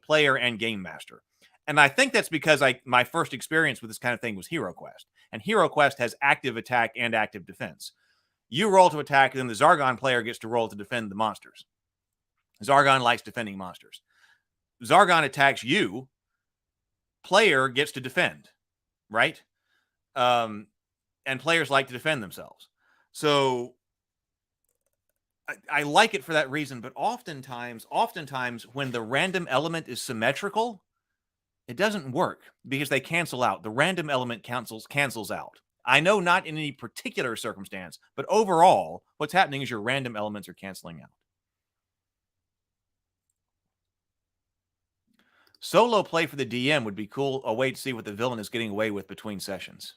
player and game master. And I think that's because my first experience with this kind of thing was Hero Quest, and Hero Quest has active attack and active defense. You roll to attack, and then the Zargon player gets to roll to defend the monsters. Zargon likes defending monsters. Zargon attacks you. Player gets to defend, right? And players like to defend themselves. So I like it for that reason, but oftentimes when the random element is symmetrical, it doesn't work because they cancel out. The random element cancels out. I know not in any particular circumstance, but overall, what's happening is your random elements are canceling out. Solo play for the DM would be cool. A way to see what the villain is getting away with between sessions.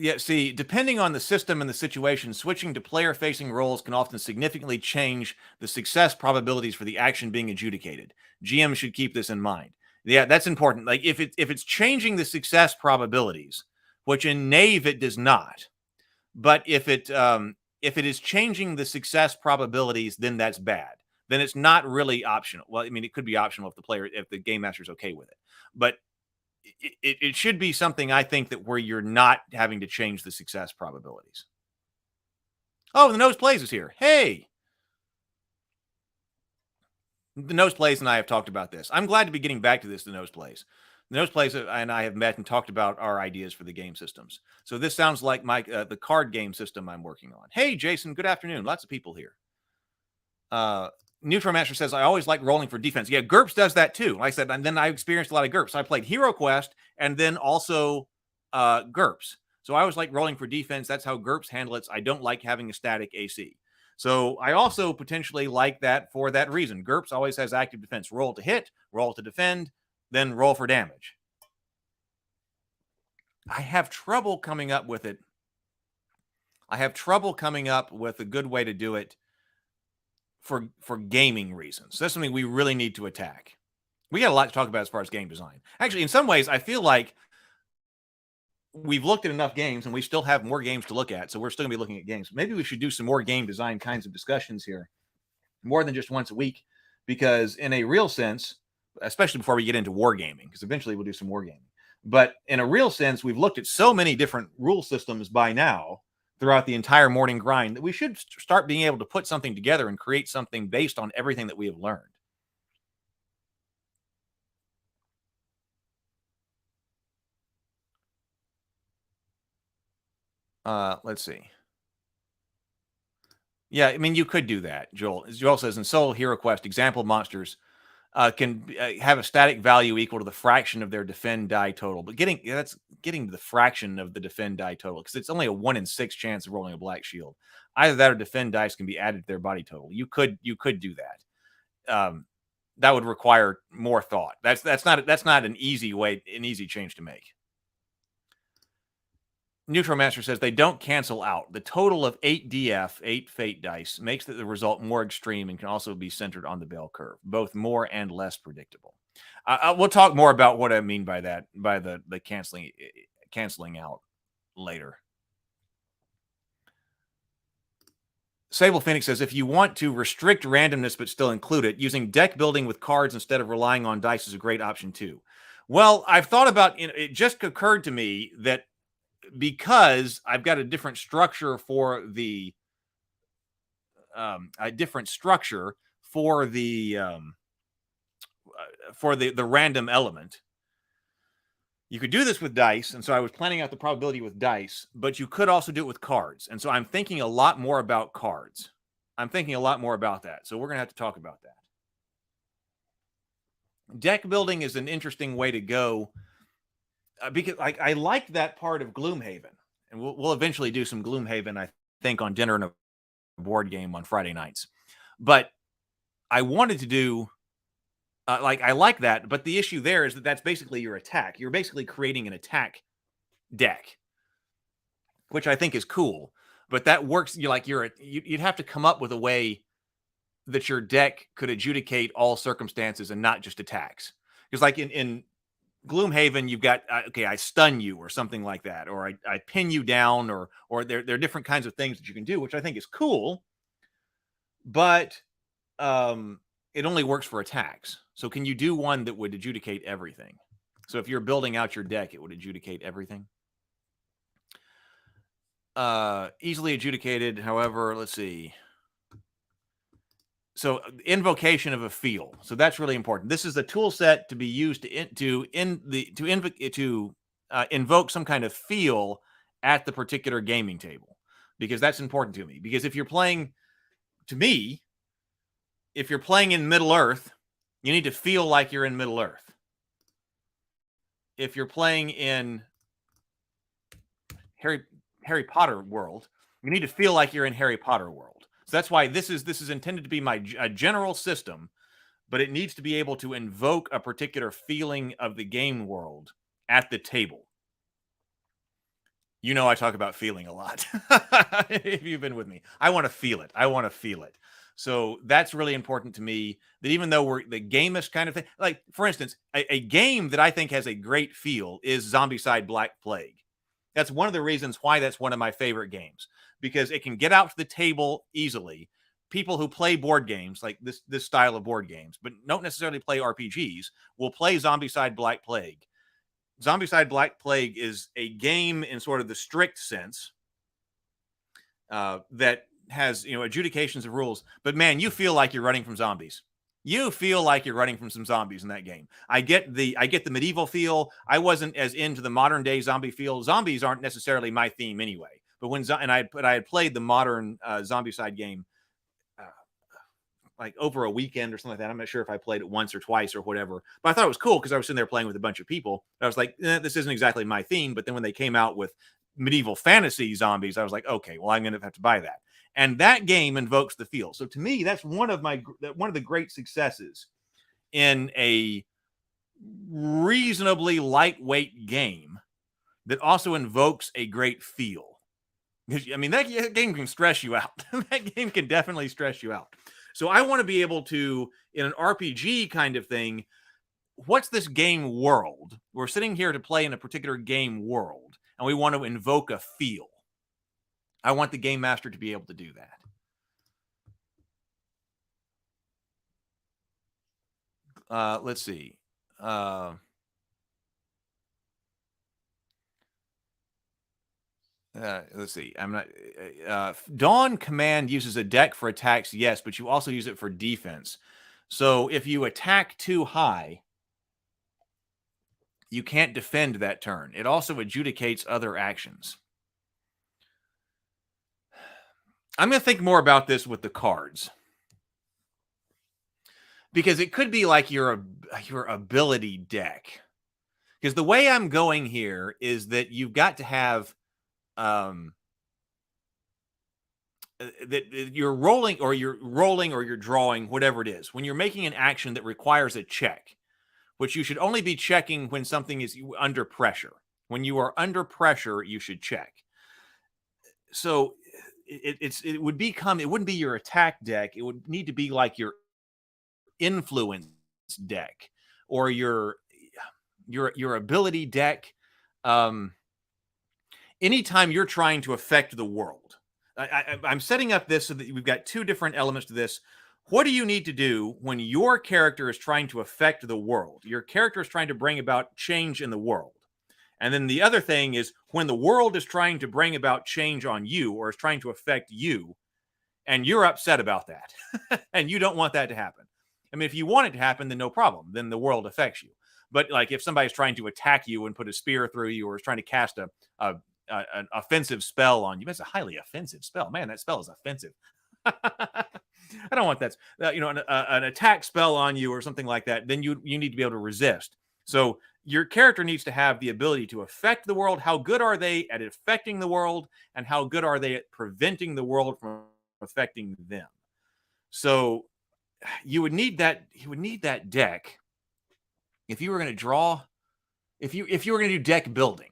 Yeah, see, depending on the system and the situation, switching to player-facing roles can often significantly change the success probabilities for the action being adjudicated. GM should keep this in mind. Yeah, that's important. Like if it's changing the success probabilities, which in Knave it does not, but if it is changing the success probabilities, then that's bad. Then it's not really optional. Well, I mean, it could be optional if the game master is okay with it, but it should be something, I think, that where you're not having to change the success probabilities. Oh, the Nose Plays is here. Hey! The Nose Plays and I have talked about this. I'm glad to be getting back to this, the Nose Plays. The Nose Plays and I have met and talked about our ideas for the game systems. So this sounds like the card game system I'm working on. Hey, Jason, good afternoon. Lots of people here. Neutromaster says, I always like rolling for defense. Yeah, GURPS does that too. Like I said, and then I experienced a lot of GURPS. I played Hero Quest and then also GURPS. So I always like rolling for defense. That's how GURPS handle it. I don't like having a static AC. So I also potentially like that for that reason. GURPS always has active defense. Roll to hit, roll to defend, then roll for damage. I have trouble coming up with it. I have trouble coming up with a good way to do it for gaming reasons. So that's something we really need to attack. We got a lot to talk about as far as game design. Actually, in some ways, I feel like we've looked at enough games and we still have more games to look at. So we're still going to be looking at games. Maybe we should do some more game design kinds of discussions here, more than just once a week, because in a real sense, especially before we get into wargaming, because eventually we'll do some wargaming. But in a real sense, we've looked at so many different rule systems by now throughout the entire morning grind that we should start being able to put something together and create something based on everything that we have learned. Let's see. Yeah, I mean, you could do that, Joel. As Joel says, in Solo Hero Quest, example monsters can have a static value equal to the fraction of their defend die total. But that's getting to the fraction of the defend die total, because it's only a 1 in 6 chance of rolling a black shield. Either that or defend dice can be added to their body total. You could do that. That would require more thought. That's not an easy change to make. Neutromaster says they don't cancel out. The total of 8 DF, 8 fate dice, makes the result more extreme and can also be centered on the bell curve, both more and less predictable. We'll talk more about what I mean by that, by the canceling out later. Sable Phoenix says, if you want to restrict randomness but still include it, using deck building with cards instead of relying on dice is a great option too. Well, I've thought about it. Just occurred to me that because I've got a different structure for the random element. You could do this with dice, and so I was planning out the probability with dice, but you could also do it with cards. And so I'm thinking a lot more about cards. I'm thinking a lot more about that. So we're going to have to talk about that. Deck building is an interesting way to go. Because I like that part of Gloomhaven, and we'll eventually do some Gloomhaven, I think, on Dinner and a Board Game on Friday nights. But I wanted to do, I like that, but the issue there is that that's basically your attack. You're basically creating an attack deck, which I think is cool. But that works. You'd have to come up with a way that your deck could adjudicate all circumstances and not just attacks. Because like in Gloomhaven, you've got, I stun you or something like that, or I pin you down, or there are different kinds of things that you can do, which I think is cool, but it only works for attacks. So can you do one that would adjudicate everything? So if you're building out your deck, it would adjudicate everything. Easily adjudicated, however, let's see. So invocation of a feel. So that's really important. This is the tool set to be used to invoke some kind of feel at the particular gaming table, because that's important to me. Because if you're playing, to me, if you're playing in Middle Earth, you need to feel like you're in Middle Earth. If you're playing in Harry Potter world, you need to feel like you're in Harry Potter world. So that's why this is intended to be a general system, but it needs to be able to invoke a particular feeling of the game world at the table. You know I talk about feeling a lot. If you've been with me, I want to feel it. I want to feel it. So that's really important to me, that even though we're the gamist kind of thing, like for instance, a game that I think has a great feel is Zombicide Black Plague. That's one of the reasons why that's one of my favorite games, because it can get out to the table easily. People who play board games, like this style of board games, but don't necessarily play RPGs, will play Zombicide Black Plague. Zombicide Black Plague is a game in sort of the strict sense that has, adjudications of rules. But man, you feel like you're running from zombies. You feel like you're running from some zombies in that game. I get the medieval feel. I wasn't as into the modern day zombie feel. Zombies aren't necessarily my theme anyway. But I had played the modern Zombicide game like over a weekend or something like that. I'm not sure if I played it once or twice or whatever, but I thought it was cool because I was sitting there playing with a bunch of people. I was like, this isn't exactly my theme. But then when they came out with medieval fantasy zombies, I was like, okay, well, I'm going to have to buy that. And that game invokes the feel. So to me, that's one of the great successes in a reasonably lightweight game that also invokes a great feel. I mean, that game can stress you out. That game can definitely stress you out. So I want to be able to, in an RPG kind of thing, what's this game world? We're sitting here to play in a particular game world, and we want to invoke a feel. I want the game master to be able to do that. Let's see. Let's see. I'm not. Dawn Command uses a deck for attacks, yes, but you also use it for defense. So if you attack too high, you can't defend that turn. It also adjudicates other actions. I'm going to think more about this with the cards, because it could be like your ability deck. Because the way I'm going here is that you've got to have that you're rolling or you're drawing, whatever it is, when you're making an action that requires a check, which you should only be checking when something is under pressure. When you are under pressure, you should check. So it wouldn't be your attack deck. It would need to be like your influence deck or your ability deck. Anytime you're trying to affect the world. I'm setting up this so that we've got two different elements to this. What do you need to do when your character is trying to affect the world? Your character is trying to bring about change in the world. And then the other thing is when the world is trying to bring about change on you or is trying to affect you, and you're upset about that, and you don't want that to happen. I mean, if you want it to happen, then no problem. Then the world affects you. But like if somebody's trying to attack you and put a spear through you or is trying to cast an offensive spell on you, that's a highly offensive spell. Man, that spell is offensive. I don't want that. An attack spell on you or something like that, then you need to be able to resist. So your character needs to have the ability to affect the world. How good are they at affecting the world, and how good are they at preventing the world from affecting them? So you would need that. You would need that deck if you were going to draw. If you were going to do deck building,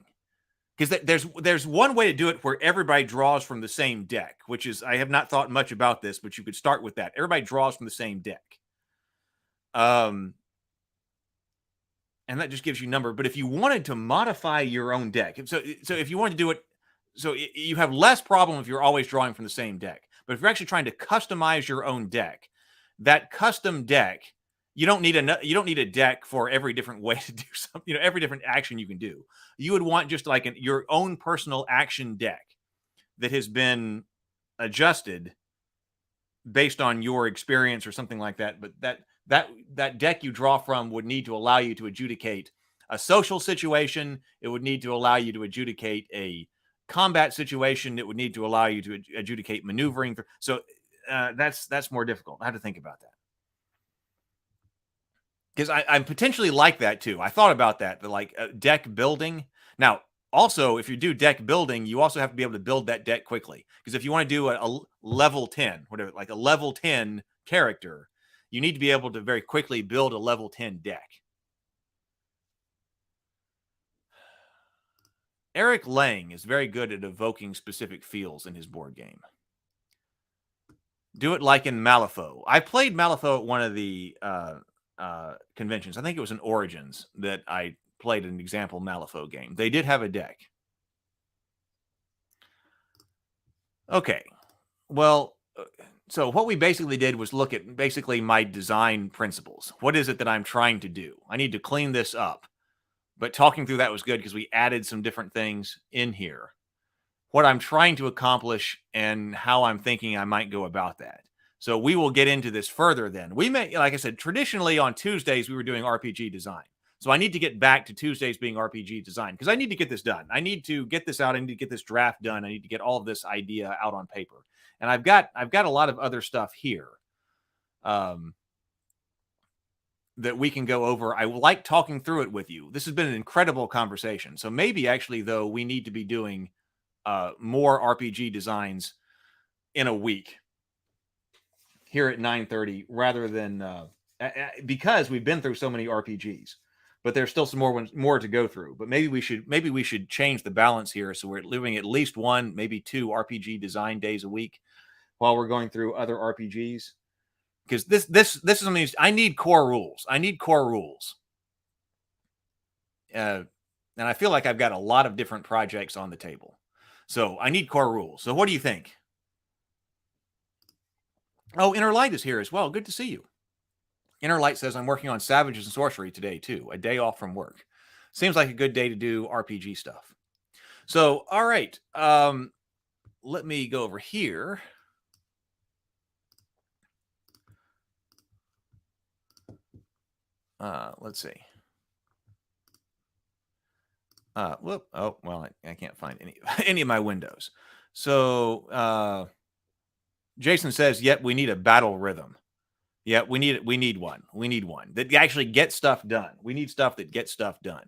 because there's one way to do it where everybody draws from the same deck, which is, I have not thought much about this, but you could start with that. Everybody draws from the same deck. And that just gives you number. But if you wanted to modify your own deck, so if you wanted to do it, so you have less problem if you're always drawing from the same deck. But if you're actually trying to customize your own deck, that custom deck, you don't need a deck for every different way to do something, every different action you can do. You would want just like your own personal action deck that has been adjusted based on your experience or something like that. But that deck you draw from would need to allow you to adjudicate a social situation. It would need to allow you to adjudicate a combat situation. It would need to allow you to adjudicate maneuvering. So that's more difficult. I have to think about that. Because I'm potentially like that too. I thought about that, but like deck building. Now, also, if you do deck building, you also have to be able to build that deck quickly. Because if you want to do a level 10, whatever, like a level 10 character, you need to be able to very quickly build a level 10 deck. Eric Lang is very good at evoking specific feels in his board game. Do it like in Malifaux. I played Malifaux at one of the conventions. I think it was in Origins that I played an example Malifaux game. They did have a deck. Okay. Well, so what we basically did was look at basically my design principles. What is it that I'm trying to do? I need to clean this up. But talking through that was good because we added some different things in here. What I'm trying to accomplish and how I'm thinking I might go about that. So we will get into this further then. We may, like I said, traditionally on Tuesdays, we were doing RPG design. So I need to get back to Tuesdays being RPG design because I need to get this done. I need to get this out. I need to get this draft done. I need to get all of this idea out on paper. And I've got a lot of other stuff here that we can go over. I like talking through it with you. This has been an incredible conversation. So maybe actually, though, we need to be doing more RPG designs in a week here at 9:30 rather than because we've been through so many RPGs. But there's still some more to go through. But maybe we should change the balance here so we're doing at least one, maybe 2 RPG design days a week while we're going through other RPGs. Because this is something I need core rules. I need core rules. And I feel like I've got a lot of different projects on the table. So I need core rules. So what do you think? Oh, Inner Light is here as well. Good to see you. Inner Light says, I'm working on Savages and Sorcery today, too. A day off from work. Seems like a good day to do RPG stuff. So, all right. Let me go over here. Let's see. Whoop. Oh, well, I can't find any of my windows. So, Jason says, yep, we need a battle rhythm. Yeah, we need one. We need one that actually gets stuff done. We need stuff that gets stuff done.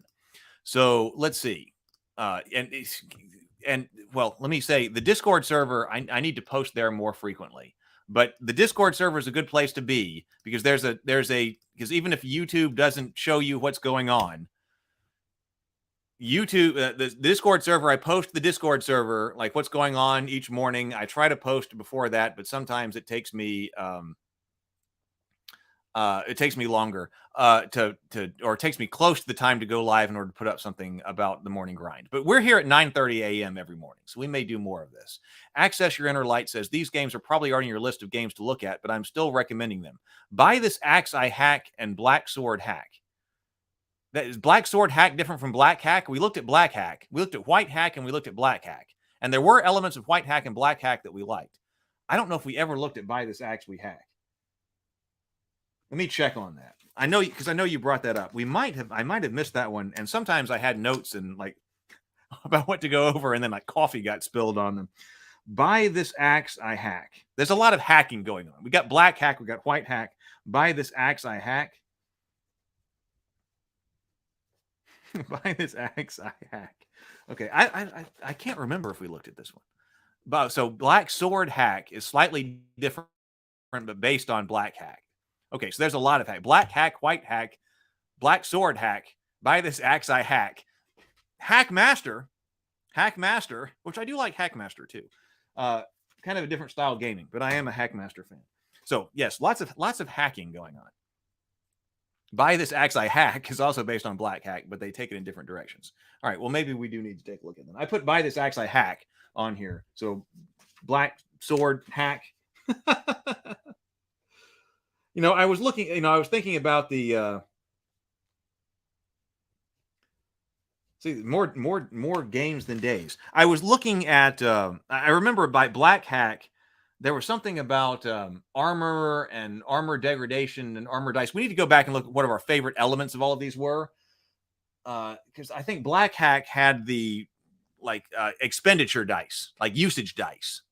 So let's see. And well, let me say the Discord server, I need to post there more frequently. But the Discord server is a good place to be because because even if YouTube doesn't show you what's going on, YouTube, the Discord server, I post the Discord server, like what's going on each morning. I try to post before that, but sometimes it takes me longer or it takes me close to the time to go live in order to put up something about the morning grind. But we're here at 9:30 a.m. every morning, so we may do more of this. Access Your Inner Light says these games are probably already on your list of games to look at, but I'm still recommending them. Buy this Axe I Hack and Black Sword Hack. That is Black Sword Hack different from Black Hack? We looked at Black Hack, we looked at White Hack, and we looked at Black Hack. And there were elements of White Hack and Black Hack that we liked. I don't know if we ever looked at Buy This Axe We Hack. Let me check on that. I know because I know you brought that up. I might have missed that one. And sometimes I had notes and like about what to go over, and then like coffee got spilled on them. Buy This Axe I Hack. There's a lot of hacking going on. We got Black Hack, we got White Hack. Buy This Axe I Hack. Buy This Axe I Hack. Okay, I can't remember if we looked at this one. But so Black Sword Hack is slightly different, but based on Black Hack. Okay, so there's a lot of hack. Black Hack, White Hack, Black Sword Hack, Buy This Axe I Hack. Hackmaster, which I do like Hackmaster too. Kind of a different style of gaming, but I am a Hackmaster fan. So yes, lots of hacking going on. Buy This Axe I Hack is also based on Black Hack, but they take it in different directions. All right, well, maybe we do need to take a look at them. I put Buy This Axe I Hack on here. So Black Sword Hack. I was looking, I was thinking about the more games than days. I was looking at I remember by Black Hack there was something about armor and armor degradation and armor dice. We need to go back and look at what our favorite elements of all of these were. Because I think Black Hack had the expenditure dice, like usage dice.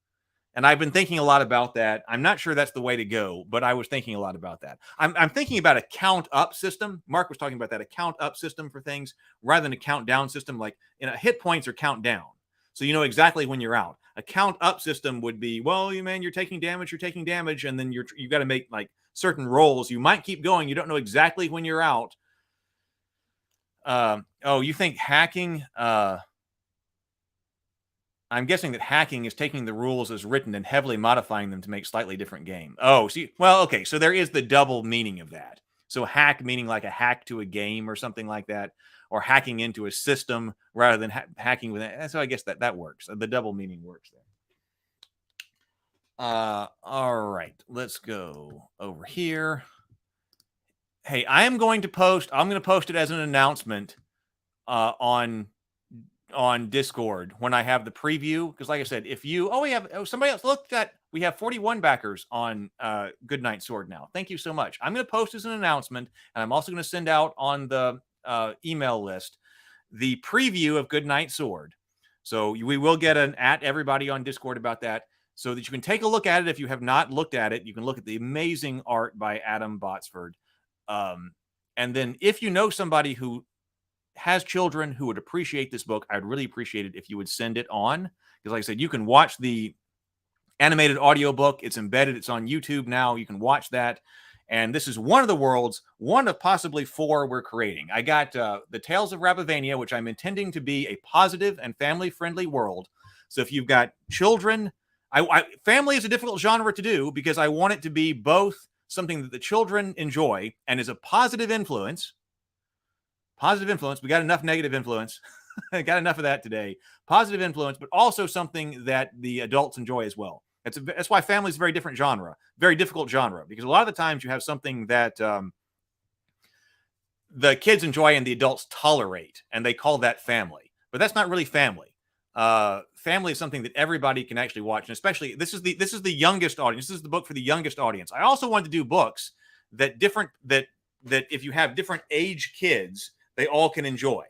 And I've been thinking a lot about that. I'm not sure that's the way to go, but I was thinking a lot about that. I'm thinking about a count up system. Mark was talking about that, a count up system for things rather than a count down system. Like hit points are count down. So you know exactly when you're out. A count up system would be, well, you're taking damage, and then you've got to make like certain rolls. You might keep going. You don't know exactly when you're out. You think hacking? I'm guessing that hacking is taking the rules as written and heavily modifying them to make slightly different game. Oh, see, well, okay, so there is the double meaning of that. So hack meaning like a hack to a game or something like that, or hacking into a system rather than hacking with it. So I guess that works. The double meaning works there. All right, let's go over here. Hey, I'm going to post it as an announcement on Discord when I have the preview, because like I said, if you somebody else looked at, we have 41 backers on Goodnight Sword now. Thank you so much. I'm going to post as an announcement, and I'm also going to send out on the email list the preview of Goodnight Sword. So we will get an at everybody on Discord about that, so that you can take a look at it. If you have not looked at it, you can look at the amazing art by Adam Botsford. And then if you know somebody who has children who would appreciate this book, I'd really appreciate it if you would send it on. Because like I said, you can watch the animated audiobook. It's embedded. It's on YouTube now. You can watch that. And this is one of the worlds, one of possibly 4 we're creating. I got the Tales of Rabavania, which I'm intending to be a positive and family-friendly world. So if you've got children, family is a difficult genre to do because I want it to be both something that the children enjoy and is a positive influence. Positive influence. We got enough negative influence. Got enough of that today. Positive influence, but also something that the adults enjoy as well. That's why family is a very different genre, very difficult genre, because a lot of the times you have something that the kids enjoy and the adults tolerate, and they call that family. But that's not really family. Family is something that everybody can actually watch, and especially this is the youngest audience. This is the book for the youngest audience. I also wanted to do books that if you have different age kids, they all can enjoy.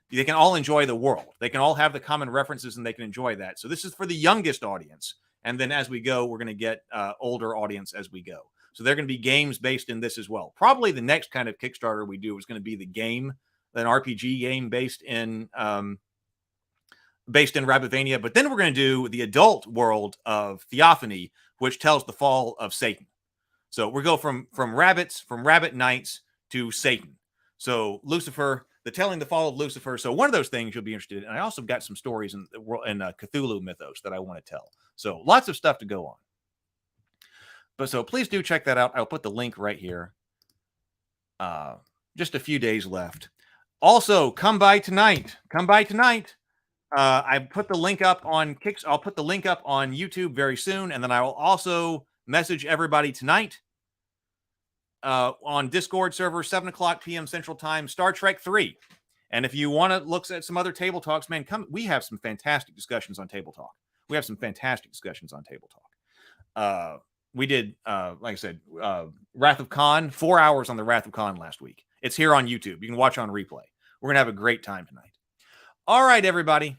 They can all enjoy the world. They can all have the common references, and they can enjoy that. So this is for the youngest audience. And then as we go, we're going to get older audience as we go. So there are going to be games based in this as well. Probably the next kind of Kickstarter we do is going to be the game, an RPG game based in Rabavania. But then we're going to do the adult world of Theophany, which tells the fall of Satan. So we go from rabbit knights to Satan. So Lucifer, telling the fall of Lucifer. So one of those things you'll be interested in. And I also got some stories in Cthulhu mythos that I want to tell. So lots of stuff to go on. But so please do check that out. I'll put the link right here. Just a few days left. Also, come by tonight. I put the link up on I'll put the link up on YouTube very soon, and then I will also message everybody tonight on Discord server, 7:00 p.m. Central Time, Star Trek 3. And if you want to look at some other table talks, man, come. We have some fantastic discussions on Table Talk. We did, like I said, Wrath of Khan, 4 hours on the Wrath of Khan last week. It's here on YouTube. You can watch on replay. We're going to have a great time tonight. All right, everybody.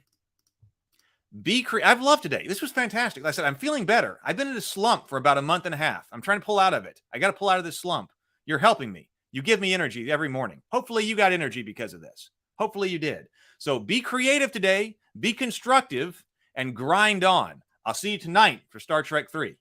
I've loved today. This was fantastic. Like I said, I'm feeling better. I've been in a slump for about a month and a half. I'm trying to pull out of it. I got to pull out of this slump. You're helping me. You give me energy every morning. Hopefully you got energy because of this. Hopefully you did. So be creative today, be constructive, and grind on. I'll see you tonight for Star Trek 3.